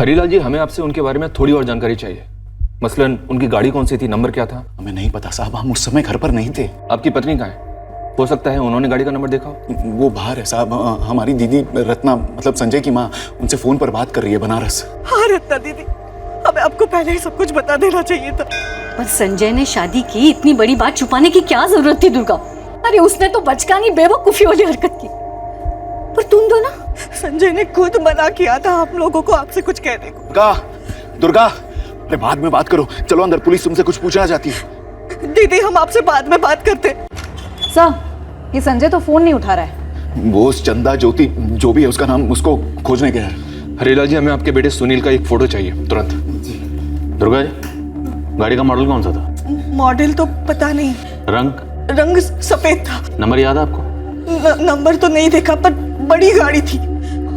हरीलाल जी, हमें आपसे उनके बारे में थोड़ी और जानकारी चाहिए। मसलन उनकी गाड़ी कौन सी थी, नंबर क्या था? हमें नहीं पता साहब, हम उस समय घर पर नहीं थे। आपकी पत्नी कहाँ है? हो सकता है उन्होंने गाड़ी का नंबर देखा हो। वो बाहर है साहब। हमारी दीदी रत्ना, मतलब संजय की माँ, उनसे फोन पर बात कर रही है बनारस। हाँ रत्ना दीदी, हमें आपको पहले ही सब कुछ बता देना चाहिए था। पर संजय ने शादी की, इतनी बड़ी बात छुपाने की क्या जरूरत थी दुर्गा? अरे उसने तो बचकानी बेवकूफी वाली हरकत की। पर तुम दो ना, संजय ने खुद मना किया था हम लोगों को आपसे कुछ कहने को। दुर्गा, दुर्गा, अरे बाद में बात करो, चलो अंदर, पुलिस तुमसे कुछ पूछना चाहती है। दीदी हम आपसे बाद में बात करते। सर, ये संजय तो फोन नहीं उठा रहा है। वो चंदा ज्योति जो भी है उसका नाम, उसको खोजने गया है। हरीलाल जी, हमें आपके बेटे सुनील का एक फोटो चाहिए तुरंत। दुर्गा जी, गाड़ी का मॉडल कौन सा था? मॉडल तो पता नहीं, रंग सफेद था। नंबर याद है आपको? नंबर तो नहीं देखा, पर बड़ी गाड़ी थी।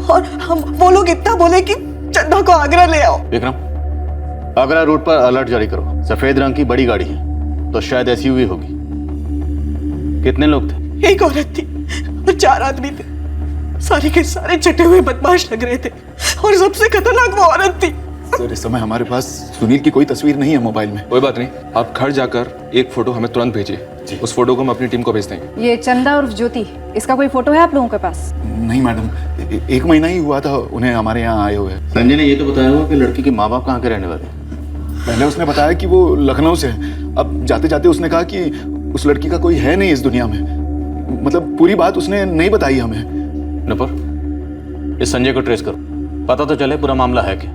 और हम वो लोग इतना बोले कि चंदा को आगरा ले आओ। विक्रम, आगरा रूट पर अलर्ट जारी करो। सफेद रंग की बड़ी गाड़ी है, तो शायद एसयूवी होगी। कितने लोग थे? एक औरत थी और 4 आदमी थे। सारे के सारे चटे हुए बदमाश लग रहे थे और सबसे खतरनाक वो औरत थी। सर, इस समय हमारे पास सुनील की कोई तस्वीर नहीं है मोबाइल में। कोई बात नहीं, आप घर जाकर एक फोटो हमें तुरंत भेजिए। उस फोटो को हम अपनी टीम को भेज देंगे। ये चंदा और ज्योति, इसका कोई फोटो है आप लोगों के पास? नहीं मैडम, 1 महीना ही हुआ था उन्हें हमारे यहाँ आए हुए। संजय ने ये तो बताया हुआ कि लड़की के माँ बाप कहाँ के रहने वाले? पहले उसने बताया कि वो लखनऊ से है। अब जाते जाते उसने कहा कि उस लड़की का कोई है नहीं इस दुनिया में। मतलब पूरी बात उसने नहीं बताई हमें। नपुर, इस संजय को ट्रेस करो, पता तो चले पूरा मामला है क्या।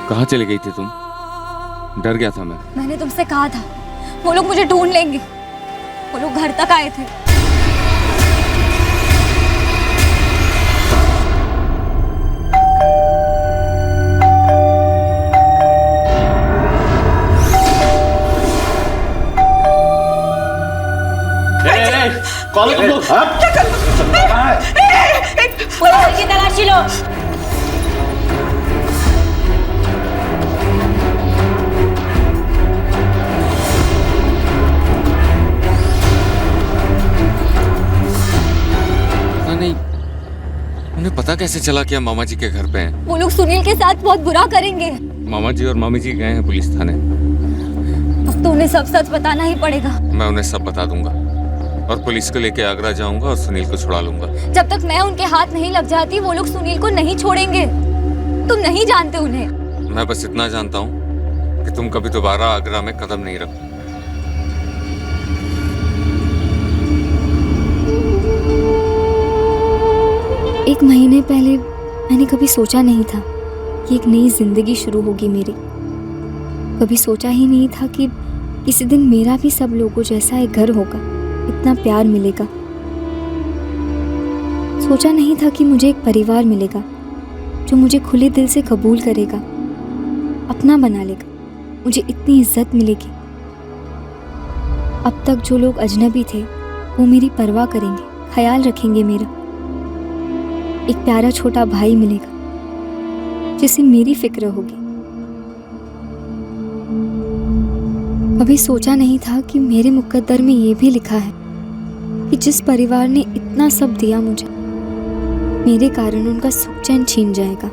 कहाँ चली गई थी तुम? डर गया था मैं। मैंने तुमसे कहा था वो लोग मुझे ढूंढ लेंगे। वो लोग घर तक आए थे। कौन है तुम लोग? पुलिस की तलाशी लो। नहीं, उन्हें पता कैसे चला कि हम मामा जी के घर पे हैं? वो लोग सुनील के साथ बहुत बुरा करेंगे। मामा जी और मामी जी गए हैं पुलिस थाने। अब तो उन्हें सब सच बताना ही पड़ेगा। मैं उन्हें सब बता दूंगा और पुलिस को लेके आगरा जाऊंगा और सुनील को छुड़ा लूंगा। जब तक मैं उनके हाथ नहीं लग जाती वो लोग सुनील को नहीं छोड़ेंगे। तुम नहीं जानते उन्हें। मैं बस इतना जानता हूँ कि तुम कभी दोबारा आगरा में कदम नहीं रखो। एक महीने पहले मैंने कभी सोचा नहीं था कि एक नई जिंदगी शुरू होगी मेरी। कभी सोचा ही नहीं था कि किसी दिन मेरा भी सब लोगों जैसा एक घर होगा, इतना प्यार मिलेगा। सोचा नहीं था कि मुझे एक परिवार मिलेगा जो मुझे खुले दिल से कबूल करेगा, अपना बना लेगा, मुझे इतनी इज्जत मिलेगी। अब तक जो लोग अजनबी थे वो मेरी परवाह करेंगे, ख्याल रखेंगे मेरा। एक प्यारा छोटा भाई मिलेगा जिसे मेरी फिक्र होगी। कभी सोचा नहीं था कि मेरे मुकद्दर में ये भी लिखा है कि जिस परिवार ने इतना सब दिया मुझे, मेरे कारण उनका सुख चैन छीन जाएगा।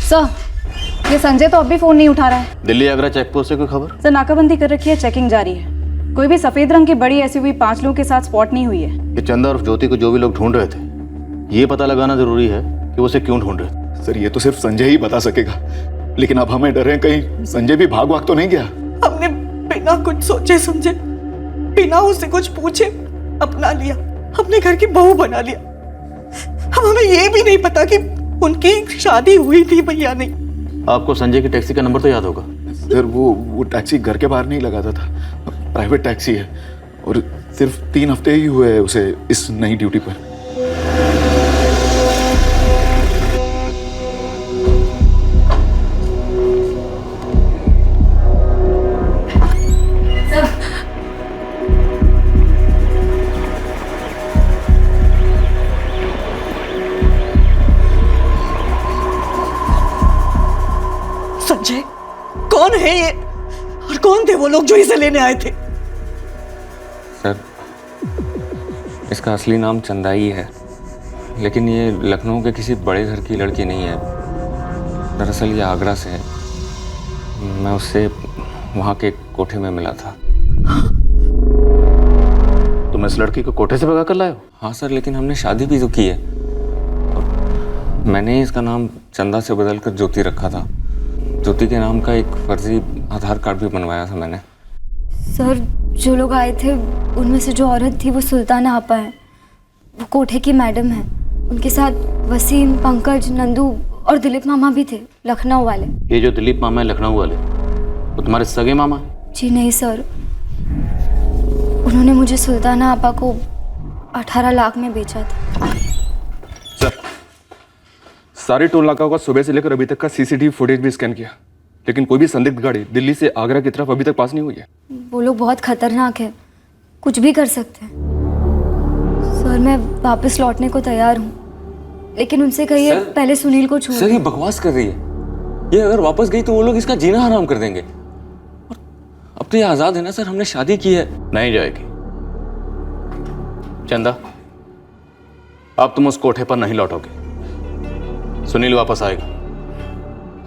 सर, ये संजय तो अब भी फोन नहीं उठा रहा है। दिल्ली आगरा चेक पोस्ट से कोई खबर? सर, नाकाबंदी कर रखी है, चेकिंग जारी है। कोई भी सफेद रंग की बड़ी एसयूवी 5 लोगों के साथ स्पॉट नहीं हुई है। ये चंदा और ज्योति को जो भी लोग ढूंढ रहे थे, ये पता लगाना जरूरी है कि वो उसे क्यों ढूंढ रहे थे। सर, ये तो सिर्फ संजय ही बता सकेगा। लेकिन अब हमें डर है कहीं संजय भी भाग तो नहीं गया। हमने बिना कुछ सोचे समझे, बिना उससे कुछ पूछे अपना लिया, अपने घर की बहू बना लिया। अब हमें ये भी नहीं पता कि उनकी शादी हुई थी भैया नहीं। आपको संजय की टैक्सी का नंबर तो याद होगा? सर वो टैक्सी घर के बाहर नहीं लगाता था, प्राइवेट टैक्सी है और सिर्फ 3 हफ्ते ही हुए हैं उसे इस नई ड्यूटी पर। संजय कौन है ये और कौन थे वो लोग जो इसे लेने आए थे? सर, इसका असली नाम चंदा ही है, लेकिन ये लखनऊ के किसी बड़े घर की लड़की नहीं है। दरअसल ये आगरा से है। मैं उससे वहाँ के कोठे में मिला था। तुम इस लड़की को कोठे से भगा कर लाए हो? हाँ सर, लेकिन हमने शादी भी तो की है। और मैंने इसका नाम चंदा से बदलकर ज्योति रखा था। ज्योति के नाम का एक फर्जी आधार कार्ड भी बनवाया था मैंने। सर, जो लोग आए थे उनमें से जो औरत थी वो सुल्ताना आपा है। वो कोठे की मैडम है। उनके साथ वसीम, पंकज, नंदू और दिलीप मामा भी थे, लखनऊ वाले। ये जो दिलीप मामा है लखनऊ वाले, वो तुम्हारे सगे मामा है? जी नहीं सर, उन्होंने मुझे सुल्ताना आपा को 18 लाख में बेचा था। सर, सारे टोल नाकाओं का सुबह से लेकर अभी तक का सीसीटीवी फुटेज भी स्कैन किया, लेकिन कोई भी संदिग्ध गाड़ी दिल्ली से आगरा की तरफ अभी तक पास नहीं हुई है। वो लोग बहुत खतरनाक है, कुछ भी कर सकते हैं। सर, मैं वापस लौटने को तैयार हूँ, लेकिन उनसे कहिए पहले सुनील को छोड़। सर, ये बकवास कर रही है। ये अगर वापस गई तो वो लोग इसका जीना हराम कर देंगे। और अब तो ये आजाद है ना सर, हमने शादी की है। नहीं जाएगी चंदा, अब तुम उस कोठे पर नहीं लौटोगे। सुनील वापस आएगा,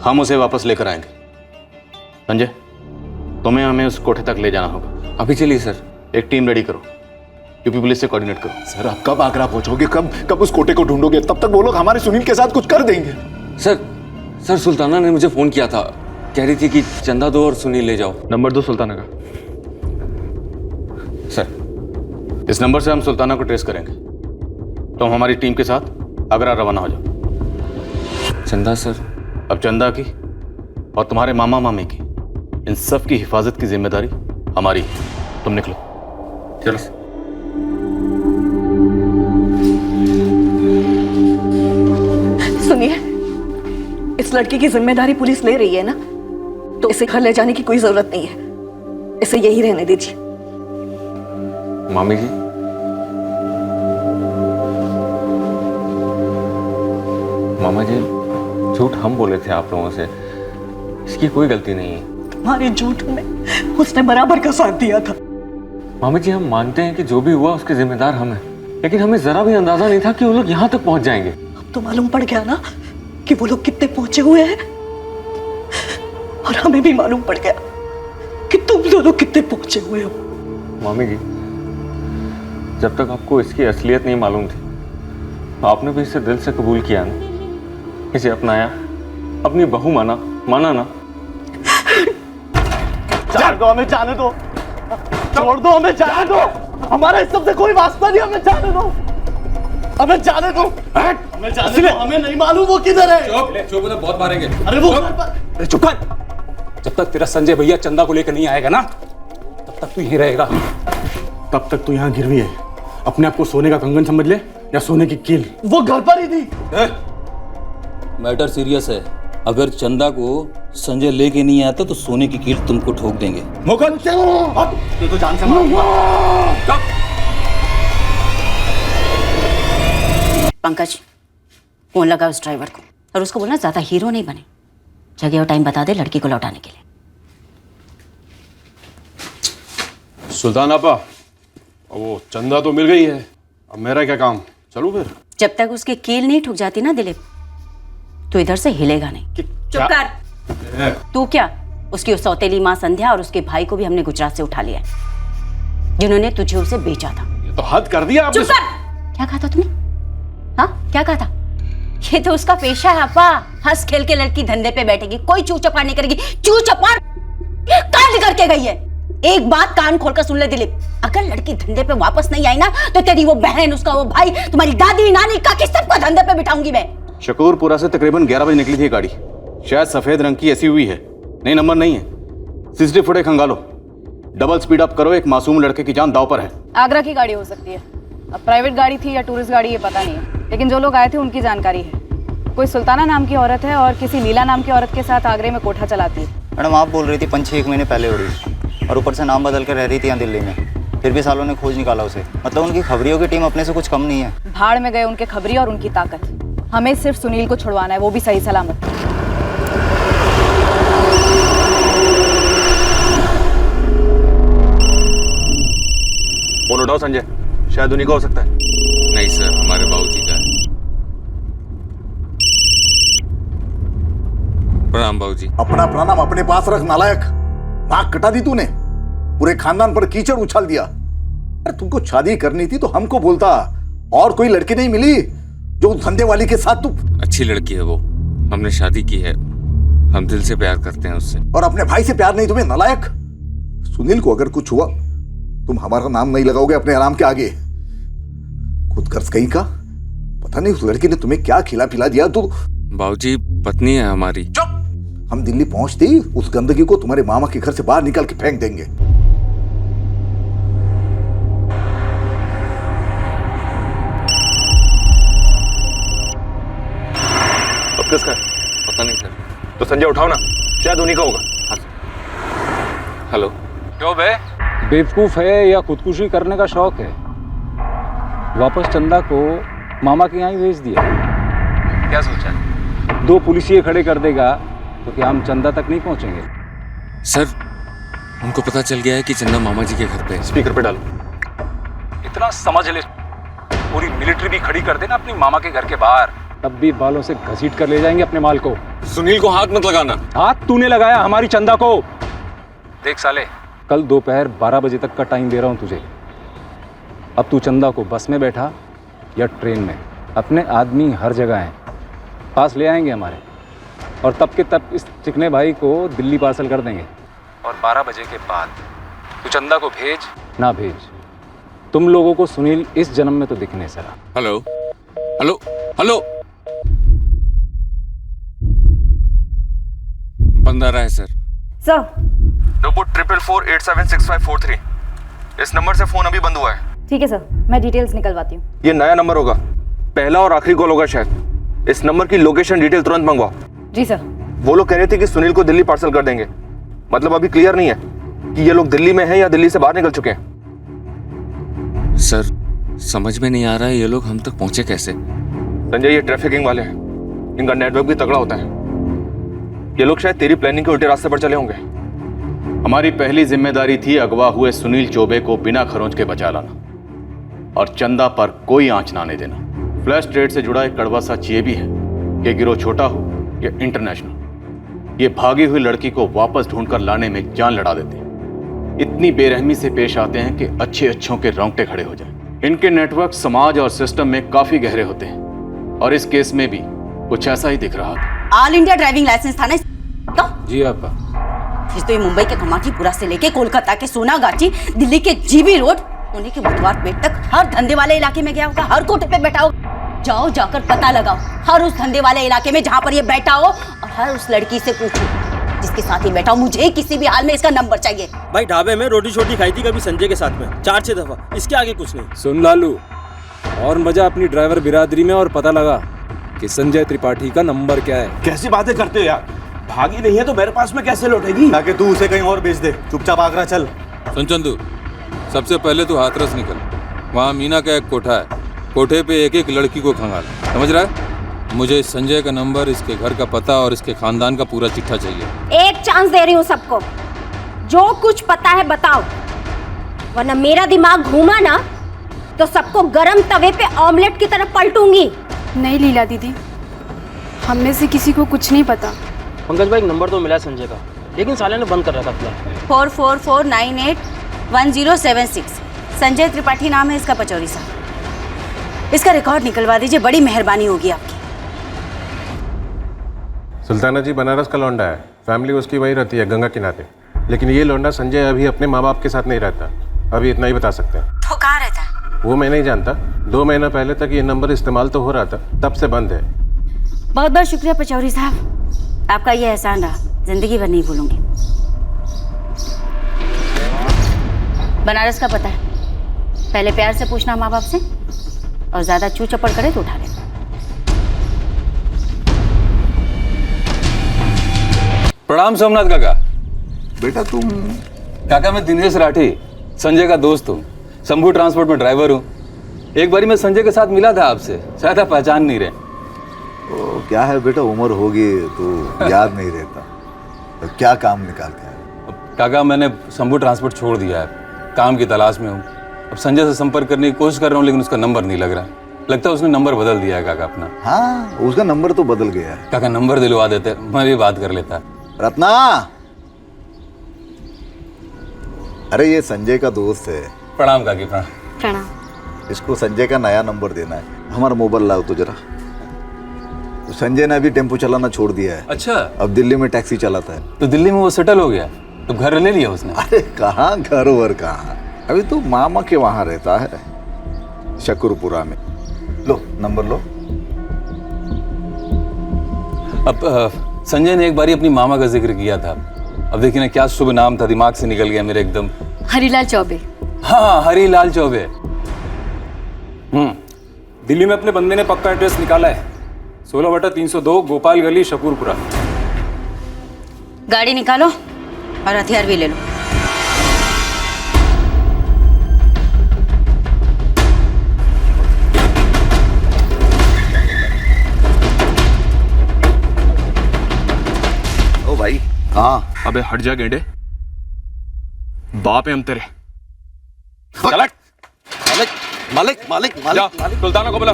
हम उसे वापस लेकर आएंगे। संजय, तुम्हें हमें उस कोठे तक ले जाना होगा। अभी चलिए सर। एक टीम रेडी करो, यूपी पुलिस से कोऑर्डिनेट करो। सर आप कब आगरा पहुंचोगे? कब उस कोटे को ढूंढोगे? तब तक वो लोग हमारे सुनील के साथ कुछ कर देंगे। सर, सुल्ताना ने मुझे फोन किया था, कह रही थी कि चंदा दो और सुनील ले जाओ। नंबर 2 सुल्ताना का। सर, इस नंबर से हम सुल्ताना को ट्रेस करेंगे। तुम हमारी टीम के साथ आगरा रवाना हो जाओ। चंदा सर, अब चंदा की और तुम्हारे मामा मामी की, इन सब की हिफाजत की जिम्मेदारी हमारी है। तुम निकलो। चलो। सुनिए, इस लड़की की जिम्मेदारी पुलिस ले रही है ना, तो इसे घर ले जाने की कोई जरूरत नहीं है। इसे यही रहने दीजिए। मामी जी, मामा जी, झूठ हम बोले थे आप लोगों से, इसकी कोई गलती नहीं है। तुम्हारे झूठ में उसने बराबर का साथ दिया था। मामी जी, हम मानते हैं कि जो भी हुआ उसके जिम्मेदार हम हैं, लेकिन हमें जरा भी अंदाजा नहीं था कि वो लोग यहाँ तक पहुंच जाएंगे। अब तो मालूम पड़ गया ना कि वो लोग कितने पहुंचे हुए हैं, और हमें भी मालूम पड़ गया कि तुम दोनों कितने पहुंचे हुए हो। मामी जी, जब तक आपको इसकी असलियत नहीं मालूम थी, आपने भी इसे दिल से कबूल किया ना, इसे अपनाया, अपनी बहू माना ना। जाने दो, हमें जाने दो, छोड़ दो, हमें जाने दो। हमारा इस सब से कोई वास्ता नहीं, हमें जाने दो, हमें जाने दो, हमें जाने दो। हमें नहीं मालूम वो किधर है। चुप, बहुत मारेंगे। अरे वो अरे चुप कर। जब तक तेरा संजय भैया चंदा को लेकर नहीं आएगा ना, तब तक तू यहीं रहेगा। तब तक तू यहाँ गिरवी है। अपने आप को सोने का कंगन समझ ले या सोने की कील। वो घर पर ही थी। मैटर सीरियस है। अगर चंदा को संजय लेके नहीं आता तो सोने की कील तुमको ठोक देंगे। मुकुंद, तू तो जान से मार। पंकज, फोन लगा उस ड्राइवर को और उसको बोलना ज्यादा हीरो नहीं बने, जगह और टाइम बता दे लड़की को लौटाने के लिए। सुल्तान आपा, वो चंदा तो मिल गई है, अब मेरा क्या काम? चलो फिर। जब तक उसकी कील नहीं ठुक जाती ना दिलीप, तो इधर से हिलेगा नहीं। चुप कर। तू क्या, उसकी उस सौतेली माँ संध्या और उसके भाई को भी हमने गुजरात से उठा लिया है, जिन्होंने तुझे उसे बेचा था। ये तो हद कर दिया आपने। चुप कर। क्या कहा था तुमने? हाँ, क्या कहा था? ये तो उसका पेशा है अपा। हंस खेल के लड़की धंधे पे बैठेगी, कोई चू चपाट नहीं करेगी। चू चपाट कांड करके गई है। एक बात कान खोलकर सुन ले दिलीप, अगर लड़की धंधे पे वापस नहीं आई ना तो तेरी वो बहन, उसका वो भाई, तुम्हारी दादी, नानी, काकी सबको धंधे पे बिठाऊंगी मैं। शकूरपुरा से तकरीबन 11 बजे निकली थी गाड़ी। शायद सफेद रंग की एसयूवी है, नहीं नंबर नहीं है। सीसीटीवी फुटेज खंगालो, डबल स्पीड अप करो, एक मासूम लड़के की जान दांव पर है। आगरा की गाड़ी हो सकती है, अब प्राइवेट गाड़ी थी या टूरिस्ट गाड़ी ये पता नहीं है, लेकिन जो लोग आए थे उनकी जानकारी है। कोई सुल्ताना नाम की औरत है और किसी नीला नाम की औरत के साथ आगरे में कोठा चलाती है। मैडम आप बोल रही थी 5-6 महीने पहले उड़ी और ऊपर से नाम बदल कर रह रही थी यहाँ दिल्ली में, फिर भी सालों ने खोज निकाला उसे। मतलब उनकी खबरियों की टीम अपने से कुछ कम नहीं है। भाड़ में गए उनके खबरी और उनकी ताकत। हमें सिर्फ सुनील को छुड़वाना है, वो भी सही सलामत। फोन उठाओ संजय, शायद उन्हीं का हो सकता है। नहीं सर, हमारे बाबूजी का है। प्रणाम बाबूजी। अपना प्रणाम अपने पास रख नालायक। नाक कटा दी तूने, पूरे खानदान पर कीचड़ उछाल दिया। अरे तुमको शादी करनी थी तो हमको बोलता, और कोई लड़की नहीं मिली जो धंधे वाली के साथ तू। अच्छी लड़की है वो, हमने शादी की है, हम दिल से प्यार करते हैं उससे। और अपने भाई से प्यार नहीं तुम्हें नालायक। सुनील को अगर कुछ हुआ तुम हमारा नाम नहीं लगाओगे अपने आराम के आगे। खुद कर्ज कहीं का, पता नहीं उस लड़की ने तुम्हें क्या खिला पिला दिया। तू बाबूजी पत्नी है हमारी। चुप, हम दिल्ली पहुंचते ही उस गंदगी को तुम्हारे मामा के घर से बाहर निकाल के फेंक देंगे। अब किसका है? पता नहीं सर। तो संजय उठाओ ना, शायद उन्हीं का होगा। हाँ। हेलो। क्यों बे, बेवकूफ है या खुदकुशी करने का शौक है? वापस चंदा को मामा के यहाँ ही भेज दिया। क्या सोचा? 2 पुलिसिये खड़े कर देगा तो क्या हम चंदा तक नहीं पहुंचेंगे? सर उनको पता चल गया है कि चंदा मामा जी के घर पे है। स्पीकर पे डालो। इतना समझ ले, पूरी मिलिट्री भी खड़ी कर देना अपनी मामा के घर के बाहर, तब भी बालों से घसीट कर ले जाएंगे अपने माल को। सुनील को हाथ मत लगाना। हाथ तूने लगाया हमारी चंदा को। देख साले, कल दोपहर 12 बजे तक का टाइम दे रहा हूं तुझे। अब तू चंदा को बस में बैठा या ट्रेन में, अपने आदमी हर जगह हैं, पास ले आएंगे हमारे, और तब के तब इस चिकने भाई को दिल्ली पार्सल कर देंगे। और 12 बजे के बाद तू चंदा को भेज ना भेज, तुम लोगों को सुनील इस जन्म में तो दिखने सरा। Hello hello hello. बंद आ रहा है सर। रिपोर्ट 444876543। इस नंबर से फोन अभी बंद हुआ है। ठीक है सर, मैं डिटेल्स निकलवाती हूँ। ये नया नंबर होगा, पहला और आखिरी कॉल होगा शायद। इस नंबर की लोकेशन डिटेल तुरंत मंगवाओ। जी सर। वो लोग कह रहे थे कि सुनील को दिल्ली पार्सल कर देंगे, मतलब अभी क्लियर नहीं है कि ये लोग दिल्ली में हैं या दिल्ली से बाहर निकल चुके हैं। सर समझ में नहीं आ रहा है ये लोग हम तक पहुंचे कैसे। संजय ये ट्रैफिकिंग वाले हैं, इनका नेटवर्क भी तगड़ा होता है। ये लोग शायद तेरी प्लानिंग के उल्टे रास्ते पर चले होंगे। हमारी पहली जिम्मेदारी थी अगवा हुए सुनील चौबे को बिना खरोंच के बचा लाना और चंदा पर कोई आंच ना आने देना। फ्लैश ट्रेड से जुड़ा एक कड़वा सच ये भी है कि गिरोह छोटा हो या इंटरनेशनल, ये भागी हुई लड़की को वापस ढूंढकर लाने में जान लड़ा देते हैं। इतनी बेरहमी से पेश आते हैं कि अच्छे अच्छों के रोंगटे खड़े हो जाएं। इनके नेटवर्क समाज और सिस्टम में काफी गहरे होते हैं और इस केस में भी कुछ ऐसा ही दिख रहा था। ऑल इंडिया ड्राइविंग लाइसेंस था ना? जी आपा। फिर तो ये मुंबई के कमाटीपुरा से लेके कोलकाता के सोनागाची, दिल्ली के जीबी रोड, पुणे के बुधवार पेट तक हर धंधे वाले इलाके में गया होगा, हर कोठे पे बैठा होगा। जाओ जाकर पता लगाओ हर उस धंधे वाले इलाके में जहां पर ये बैठा हो, और हर उस लड़की से पूछो जिसके साथ ही बैठा हो। मुझे किसी भी हाल में इसका नंबर चाहिए। भाई ढाबे में रोटी छोटी खाई थी कभी संजय के साथ में 4-6 दफा, इसके आगे कुछ नहीं। सुन लालू, और मजा अपनी ड्राइवर बिरादरी में, और पता लगा कि संजय त्रिपाठी का नंबर क्या है। कैसी बातें करते हो यार, भागी नहीं है तो मेरे पास में कैसे लौटेगी? ताकि तू उसे कहीं और भेज दे, चुपचाप आगरा चल। सुन चंदू, सबसे पहले तू हाथरस निकल, वहाँ मीना का एक कोठा है, कोठे पे एक एक लड़की को खंगाल, समझ रहा है? मुझे संजय का नंबर, इसके घर का पता और इसके खानदान का पूरा चिट्ठा चाहिए। एक चांस दे रही हूँ सबको, जो कुछ पता है बताओ, वरना मेरा दिमाग घूमा ना तो सबको गरम तवे पे ऑमलेट की तरह पलटूंगी। नहीं लीला दीदी, हम में से किसी को कुछ नहीं पता। पंकज भाई नंबर तो मिला संजय का, लेकिन साले ने बंद कर रखा था। 4449811076 संजय त्रिपाठी नाम है इसका, पचौरी साहब। इसका रिकॉर्ड निकलवा दीजिए, बड़ी मेहरबानी होगी आपकी। सुल्ताना जी बनारस का लौंडा है, फैमिली उसकी वही रहती है गंगा किनारे। लेकिन ये लौंडा संजय अभी अपने माँ बाप के साथ नहीं रहता, अभी इतना ही बता सकते हैं। तो कहाँ रहता है? वो मैं नहीं जानता, 2 महीना पहले तक ये नंबर इस्तेमाल तो हो रहा था, तब से बंद है। बहुत बहुत शुक्रिया पचौरी साहब, आपका ये एहसान रहा, जिंदगी भर नहीं भूलूंगी। बनारस का पता है, पहले प्यार से पूछना माँ बाप से, और ज्यादा चू चपड़ करे तो उठा लेना। प्रणाम सोमनाथ काका। बेटा तुम? काका मैं दिनेश राठी, संजय का दोस्त हूँ, शंभू ट्रांसपोर्ट में ड्राइवर हूँ। एक बारी मैं संजय के साथ मिला था आपसे, शायद आप पहचान नहीं रहे। तो क्या है बेटा, उम्र होगी तो याद नहीं रहता। तो क्या काम निकाल के आए? काका मैंने शंभू ट्रांसपोर्ट छोड़ दिया है, काम की तलाश में हूँ। अब संजय से संपर्क करने की कोशिश कर रहा हूँ, लेकिन उसका नंबर नहीं लग रहा। लगता है उसने नंबर बदल दिया है काका अपना। हाँ, उसका नंबर तो बदल गया है। काका नंबर दिलवा देते, मैं भी बात कर लेता। रत्ना, अरे ये संजय का दोस्त है। प्रणाम काकी। प्रणाम। प्रणाम। इसको संजय का नया नंबर देना है। हमारा मोबाइल लाओ तो जरा। तो संजय ने अभी टेम्पो चलाना छोड़ दिया है। अच्छा। अब दिल्ली में टैक्सी चलाता है। तो दिल्ली में वो सेटल हो गया, तो घर ले लिया उसने? अरे कहाँ घर वर कहाँ, अभी तो मामा के वहां रहता है, शकरपुरा में। लो नंबर लो। अब संजय ने एक बारी अपनी मामा का जिक्र किया था। अब देखिए ना, क्या शुभ नाम था, दिमाग से निकल गया मेरे एकदम। हरीलाल चौबे। हाँ, हरीलाल चौबे। दिल्ली में अपने बंदे ने पक्का एड्रेस निकाला है, 16/302 गोपाल गली, शकरपुरा। गाड़ी निकालो और हथियार भी ले लो। ओ भाई। हाँ। अबे हट जा गेंडे, बाप है हम तेरे। मालिक मालिक मालिक मालिक सुल्ताना को बुला।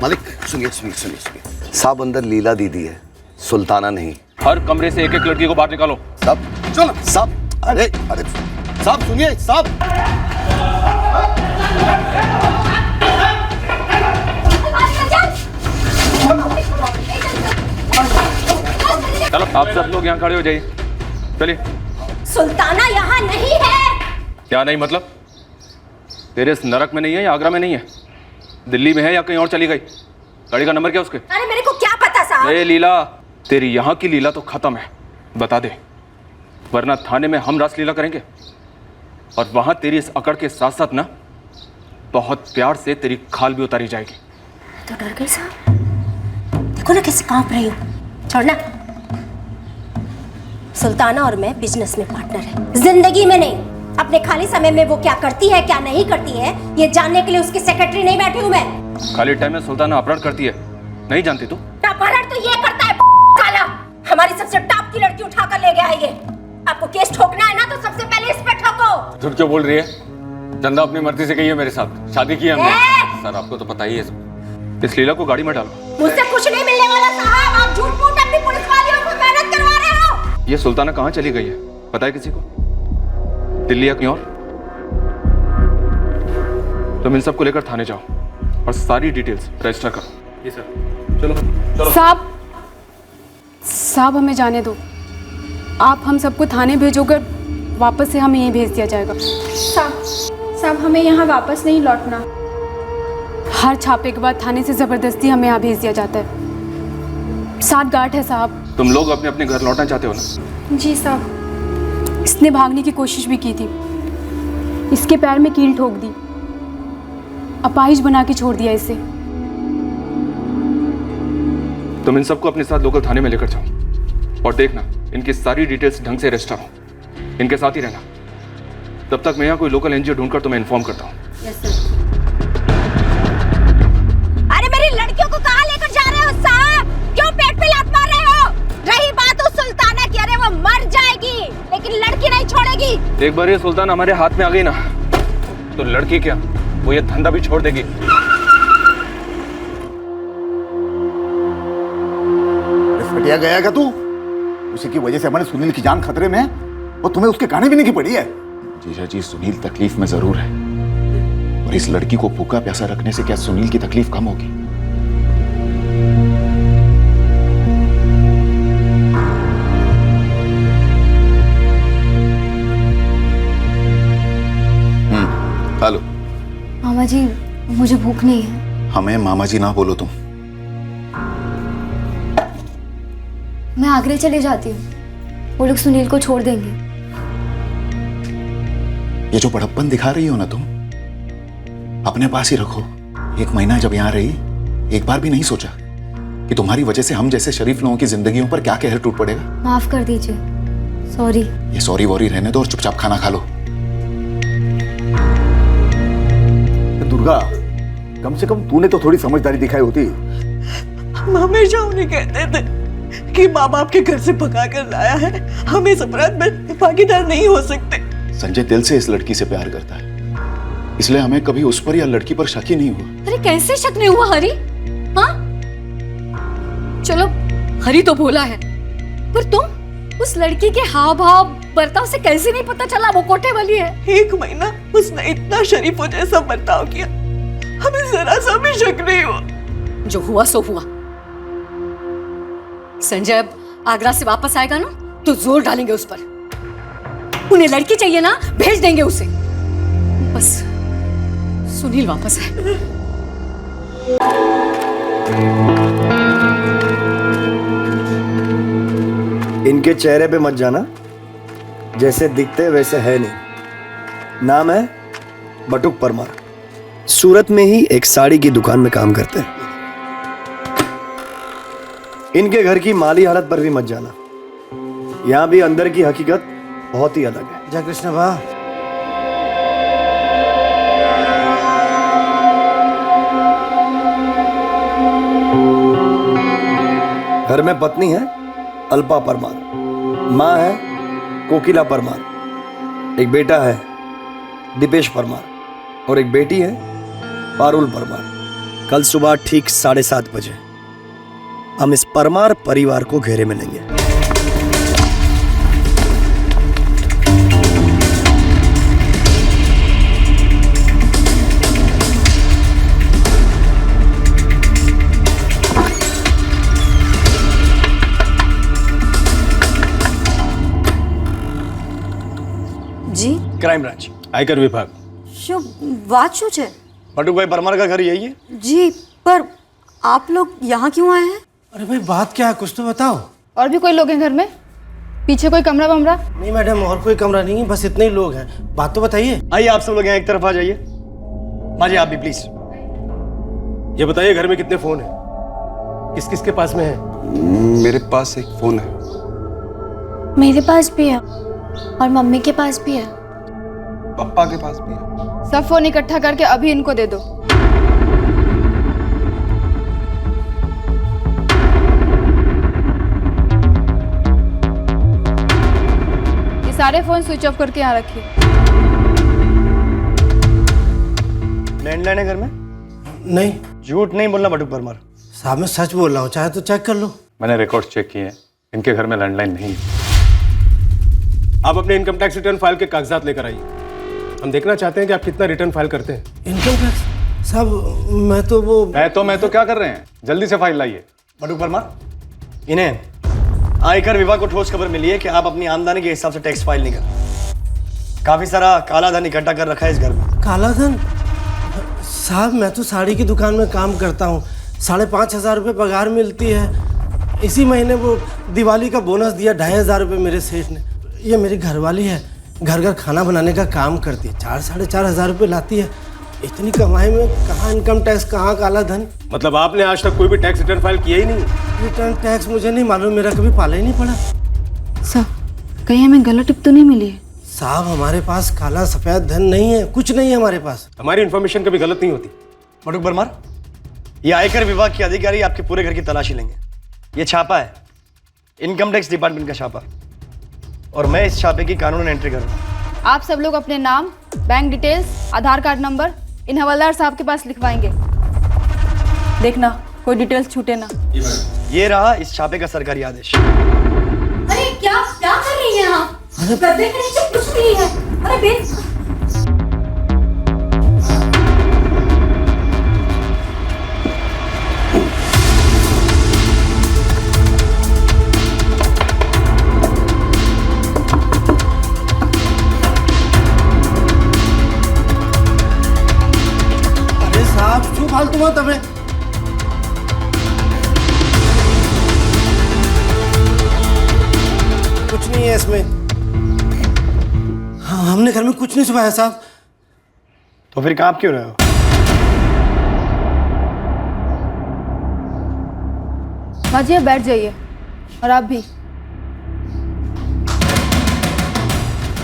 मालिक सुनिए सुनिए सुनिए सुनिए, साहब अंदर लीला दीदी है, सुल्ताना नहीं। हर कमरे से एक एक लड़की को बाहर निकालो। साहब चलो साहब। अरे अरे साहब सुनिए साहब। चलो आप सब लोग यहाँ खड़े हो जाइए, चलिए। सुल्ताना यहाँ नहीं है। क्या नहीं मतलब? तेरे इस नरक में नहीं है या आगरा में नहीं है? दिल्ली में है या कहीं और चली गई? गाड़ी का नंबर क्या उसके? अरे मेरे को क्या पता साहब। ए लीला, तेरी यहाँ की लीला तो खत्म है, बता दे, वरना थाने में हम रासलीला करेंगे। और वहां तेरी इस अकड़ के साथ साथ ना बहुत प्यार से तेरी खाल भी उतारी जाएगी। तो डर गई साहब, देखो ना कैसे कांप रही हूँ। छोड़ना। सुल्ताना और मैं बिजनेस में पार्टनर है, जिंदगी में नहीं। अपने खाली समय में वो क्या करती है क्या नहीं करती है, ये जानने के लिए उसकी सेक्रेटरी नहीं बैठी हूँ मैं। खाली टाइम में सुल्ताना अपहरण करती है, नहीं जानती तू? अपहरण तो ये करता है साला, हमारी सबसे टॉप की लड़की उठाकर ले गया है ये। आपको केस ठोकना है ना तो सबसे पहले इस पे ठोको। झूठ क्यों बोल रही है? चंदा अपनी मर्जी से गई है मेरे साथ, शादी की है हमने। सर आपको तो पता ही है। इस लीला को गाड़ी में डालो। मुझसे कुछ नहीं मिलने वाला साहब, आप झूठ मूठ अपनी पुलिस वालियों को मेहनत करवा रहे हो। ये सुल्ताना कहाँ चली गई है पता है किसी को? दिल्ली या कहीं और? तुम इन सबको लेकर थाने जाओ और सारी डिटेल्स रजिस्टर करो। जी सर। चलो चलो। साहब हमें जाने दो, आप हम सबको थाने भेजोगे, वापस से हमें यहीं भेज दिया जाएगा। साहब हमें यहाँ वापस नहीं लौटना। हर छापे के बाद थाने से जबरदस्ती हमें यहाँ भेज दिया जाता है। 7 गार्ड है साहब। तुम लोग अपने अपने घर लौटना चाहते हो ना? जी साहब। इसने भागने की कोशिश भी की थी, इसके पैर में कील ठोक दी, अपाहिज बना के छोड़ दिया इसे। तुम इन सबको अपने साथ लोकल थाने में लेकर जाओ और देखना इनकी सारी डिटेल्स ढंग से रजिस्टर हो। इनके साथ ही रहना, तब तक मैं यहाँ कोई लोकल एनजीओ ढूंढकर तुम्हें इन्फॉर्म करता हूँ। अरे मेरी लड़कियों को कहाँ लेकर जा रहे हो साहब? क्यों पेट पे लात मार रहे हो? रही बात उस सुल्ताना की, अरे वो मर जाएगी लेकिन लड़की नहीं छोड़ेगी। एक बार ये सुल्तान हमारे हाथ में आ गई ना तो लड़की क्या, वो ये धंधा भी छोड़ देगी। फटिया गया क्या तू? उसी की वजह से हमारे सुनील की जान खतरे में है और तुम्हें उसके गाने भी नहीं पड़ी है। जीजा जी, सुनील तकलीफ में जरूर है, और इस लड़की को भूखा प्यासा रखने से क्या सुनील की तकलीफ कम होगी? जी मुझे भूख नहीं है। हमें मामा जी ना बोलो तुम। मैं आगरे चले जाती हूँ, वो लोग सुनील को छोड़ देंगे। ये जो बड़प्पन दिखा रही हो ना तुम, अपने पास ही रखो। 1 महीना जब यहाँ रही, एक बार भी नहीं सोचा कि तुम्हारी वजह से हम जैसे शरीफ लोगों की जिंदगियों पर क्या कहर टूट पड़ेगा। माफ कर दीजिए, सॉरी। ये सॉरी वॉरी रहने दो और चुपचाप खाना खा लो। दुर्गा, कम से कम तूने तो थोड़ी समझदारी दिखाई होती। हम हमेशा उन्हें कहते थे कि माँ बाप के घर से भगा कर लाया है, हम इस अपराध में भागीदार नहीं हो सकते। संजय दिल से इस लड़की से प्यार करता है, इसलिए हमें कभी उस पर या लड़की पर शक ही नहीं हुआ। अरे कैसे शक नहीं हुआ हरी? हाँ चलो हरी तो भोला है, पर तुम उस लड़की के हाव भाव बर्ताव से कैसे नहीं पता चला वो कोठे वाली है? 1 महीना उसने इतना शरीफों जैसा बर्ताव किया, हमें जरा सा भी शक नहीं हुआ। जो हुआ सो हुआ। संजय अब आगरा से वापस आएगा ना तो जोर डालेंगे उस पर। उन्हें लड़की चाहिए ना, भेज देंगे उसे। बस सुनील वापस है। इनके चेहरे पे मत जाना, जैसे दिखते वैसे है नहीं। नाम है बटुक परमार, सूरत में ही एक साड़ी की दुकान में काम करते हैं। इनके घर की माली हालत पर भी मत जाना, यहां भी अंदर की हकीकत बहुत ही अलग है। जय कृष्ण भा। घर में पत्नी है अल्पा परमार, माँ है कोकिला परमार, एक बेटा है दीपेश परमार और एक बेटी है पारुल परमार। कल सुबह ठीक 7:30 बजे हम इस परमार परिवार को घेरे में लेंगे। जी क्राइम ब्रांच, आयकर विभाग। શું વાત શું છે? बटुक भाई परमार का घर यही है। जी पर आप लोग यहाँ क्यों आए हैं? अरे भाई बात क्या है, कुछ तो बताओ। और भी कोई लोग हैं घर में? पीछे कोई कमरा वमरा? नहीं मैडम, और कोई कमरा नहीं है, बस इतने ही लोग हैं। बात तो बताइए। आइए आप सब लोग यहाँ एक तरफ आ जाइए। माँ जी आप भी प्लीज। ये बताइए घर में कितने फोन हैं? किस किस के पास में है? मेरे पास एक फोन है। मेरे पास भी है और मम्मी के पास भी है। पापा के पास भी है। सब फोन इकट्ठा करके अभी इनको दे दो। ये सारे फोन स्विच ऑफ करके यहाँ रखिए। लैंडलाइन है घर में? नहीं। झूठ नहीं बोलना बटुक परमार। साहब मैं सच बोल रहा हूँ, चाहे तो चेक कर लो। मैंने रिकॉर्ड चेक किए हैं, इनके घर में लैंडलाइन नहीं है। आप अपने इनकम टैक्स रिटर्न फाइल के कागजात लेकर आइए, हम देखना चाहते हैं कि आप कितना रिटर्न फाइल करते हैं। इनकम टैक्स साहब मैं तो क्या कर रहे हैं? जल्दी से फाइल लाइए। बटुक परमार, इन्हें आयकर विभाग को ठोस खबर मिली है कि आप अपनी आमदनी के हिसाब से टैक्स फाइल नहीं कर। काफी सारा काला धन इकट्ठा कर रखा है इस घर में। काला धन? साहब मैं तो साड़ी की दुकान में काम करता हूँ, 5,500 रुपये पगार मिलती है। इसी महीने वो दिवाली का बोनस दिया 2,500 रुपये मेरे सेठ ने। ये मेरी घरवाली है, घर घर खाना बनाने का काम करती है, 4-4,500 रुपये लाती है। इतनी कमाई में कहाँ इनकम टैक्स, कहाँ काला धन? मतलब आपने आज तक कोई भी टैक्स रिटर्न फाइल किया ही नहीं? रिटर्न टैक्स मुझे नहीं मालूम, मेरा कभी पाला ही नहीं पड़ा। साहब कहीं हमें गलत टिप तो नहीं मिली है? साहब हमारे पास काला सफेद धन नहीं है, कुछ नहीं है हमारे पास। हमारी इन्फॉर्मेशन कभी गलत नहीं होती। बटुक परमार, ये आयकर विभाग के अधिकारी आपके पूरे घर की तलाशी लेंगे। ये छापा है इनकम टैक्स डिपार्टमेंट का छापा, और मैं इस छापे की कानूनन एंट्री करूंगा। आप सब लोग अपने नाम, bank details, Aadhaar card number इन हवलदार साहब के पास लिखवाएंगे। देखना कोई डिटेल्स छूटे ना। ये रहा इस छापे का सरकारी आदेश। अरे क्या क्या कर रही है आप? गद्दे के नीचे कुछ नहीं है। अरे बेन हुआ तुम्हें? कुछ नहीं है इसमें। हाँ, हमने घर में कुछ नहीं छुपाया साहब। तो फिर कांप क्यों रहे हो? माँ जी, आप बैठ जाइए और आप भी।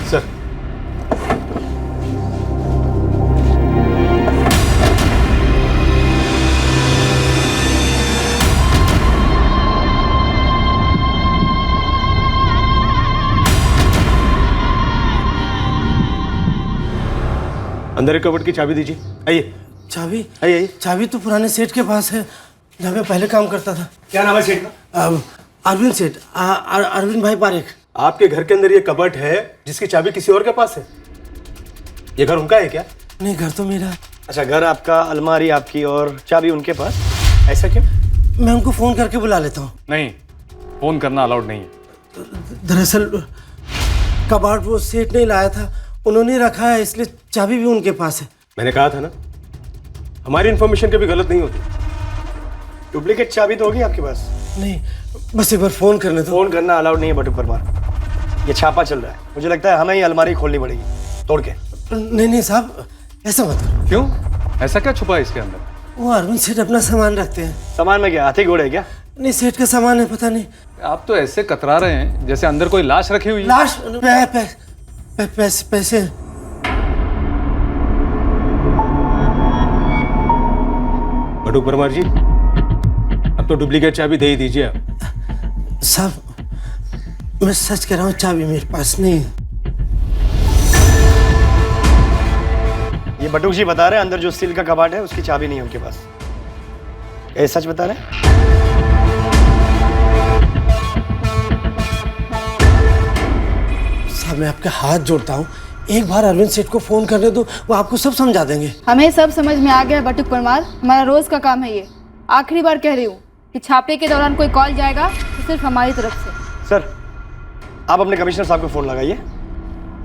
सर, अंदर एक कबर्ड की चाबी दीजिए। आइए। चाबी? आइए। चाबी तो पुराने सेठ के पास है, जहाँ मैं पहले काम करता था। क्या नाम है सेठ का? अरविंद सेठ, अरविंद भाई पारेख। आपके घर के अंदर ये कबर्ड है जिसकी चाबी किसी और के पास है? ये घर उनका है क्या? नहीं, घर तो मेरा है। अच्छा, घर आपका, अलमारी आपकी और चाबी उनके पास, ऐसा क्यों? मैं उनको फोन करके बुला लेता हूँ। नहीं, फोन करना अलाउड नहीं है। दरअसल कबाड़ वो सेठ नहीं लाया था, उन्होंने रखा है, इसलिए चाबी भी उनके पास है। मैंने कहा था ना, हमारी इन्फॉर्मेशन कभी गलत नहीं होती। डुप्लीकेट चाबी तो होगी आपके पास? नहीं, बस एक बार फोन करने दो। फोन करना अलाउड नहीं है बटुक परमार। ये छापा चल रहा है, मुझे लगता है हमें ही अलमारी खोलनी पड़ेगी तोड़ के। नहीं साहब, ऐसा मत करो। क्यों? ऐसा क्या छुपा है इसके अंदर? वो अरविंद सेठ अपना सामान रखते हैं। सामान में क्या, हाथी घोड़े क्या? नहीं, सेठ का सामान है, पता नहीं। आप तो ऐसे कतरा रहे हैं जैसे अंदर कोई लाश रखी हुई है। लाश? पैसे। बटुक परमार जी, अब तो डुप्लीकेट चाबी दे ही दीजिए आप। साहब, मैं सच कह रहा हूँ, चाबी मेरे पास नहीं है। ये बटुक जी बता रहे हैं अंदर जो स्टील का कबाड़ है उसकी चाबी नहीं है उनके पास। ये सच बता रहे हैं? साहब, मैं आपके हाथ जोड़ता हूँ, एक बार अरविंद सेठ को फोन करने दो, वो आपको सब समझा देंगे। हमें सब समझ में आ गया है बटुक परमार, हमारा रोज का काम है ये। आखिरी बार कह रही हूँ कि छापे के दौरान कोई कॉल जाएगा तो सिर्फ हमारी तरफ से। सर, आप अपने कमिश्नर साहब को फोन लगाइए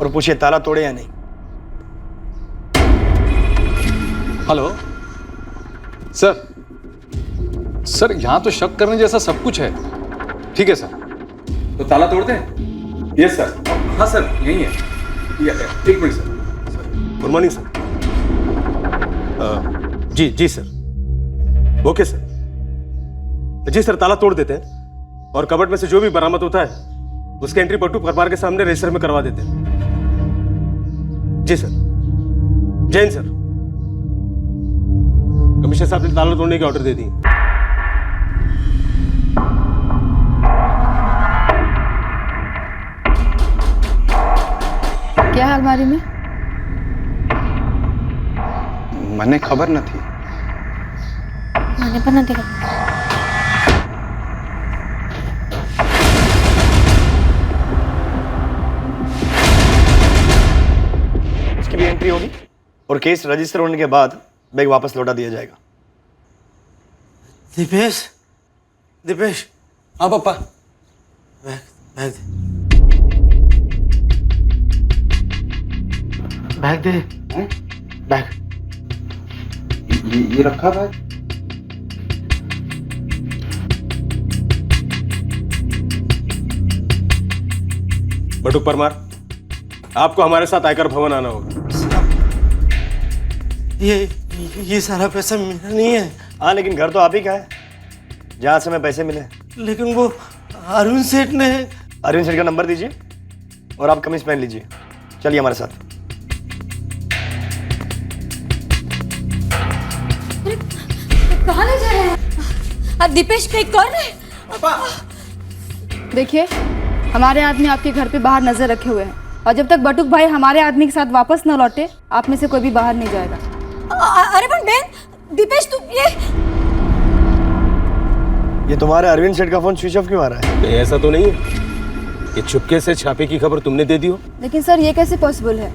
और पूछिए ताला तोड़े या नहीं। हेलो सर, यहाँ तो शक करने जैसा सब कुछ है। ठीक है सर, तो ताला तोड़ दें? Yes sir. हाँ सर, यही है। एक minute sir. Good morning sir. जी सर। Okay sir. जी सर, ताला तोड़ देते हैं और कबर्ड में से जो भी बरामद होता है उसकी एंट्री बटुक परमार के सामने रजिस्टर में करवा देते हैं। जी सर। जैन सर, कमिश्नर साहब ने ताला तोड़ने के ऑर्डर दे दिए। क्या है अलमारी में? मैंने खबर न थी। मैंने पर न देखा। उसकी भी एंट्री होगी और केस रजिस्टर होने के बाद बैग वापस लौटा दिया जाएगा। दीपेश। हाँ पापा। बैग दे। बैग ये रखा बैग। बटुक परमार, आपको हमारे साथ आयकर भवन आना होगा। ये सारा पैसा मेरा नहीं है। हाँ, लेकिन घर तो आप ही का है, जहाँ से हमें पैसे मिले। लेकिन वो अरविंद सेठ ने। अरविंद सेठ का नंबर दीजिए और आप कमीज पहन लीजिए। चलिए हमारे साथ। कहाँ ले जा रहे हैं? अब दीपेश कहीं कर रहे? देखिए, हमारे आदमी आपके घर पे बाहर नजर रखे हुए हैं और जब तक बटुक भाई हमारे आदमी के साथ वापस न लौटे, आप में से कोई भी बाहर नहीं जाएगा। अरे पर बहन, दीपेश तू ये तुम्हारे अरविंद सेठ का फोन स्विच ऑफ क्यों आ रहा है? ऐसा तो नहीं है कि चुपके से छापे की खबर तुमने दे दी हो? लेकिन सर, ये कैसे पॉसिबल है?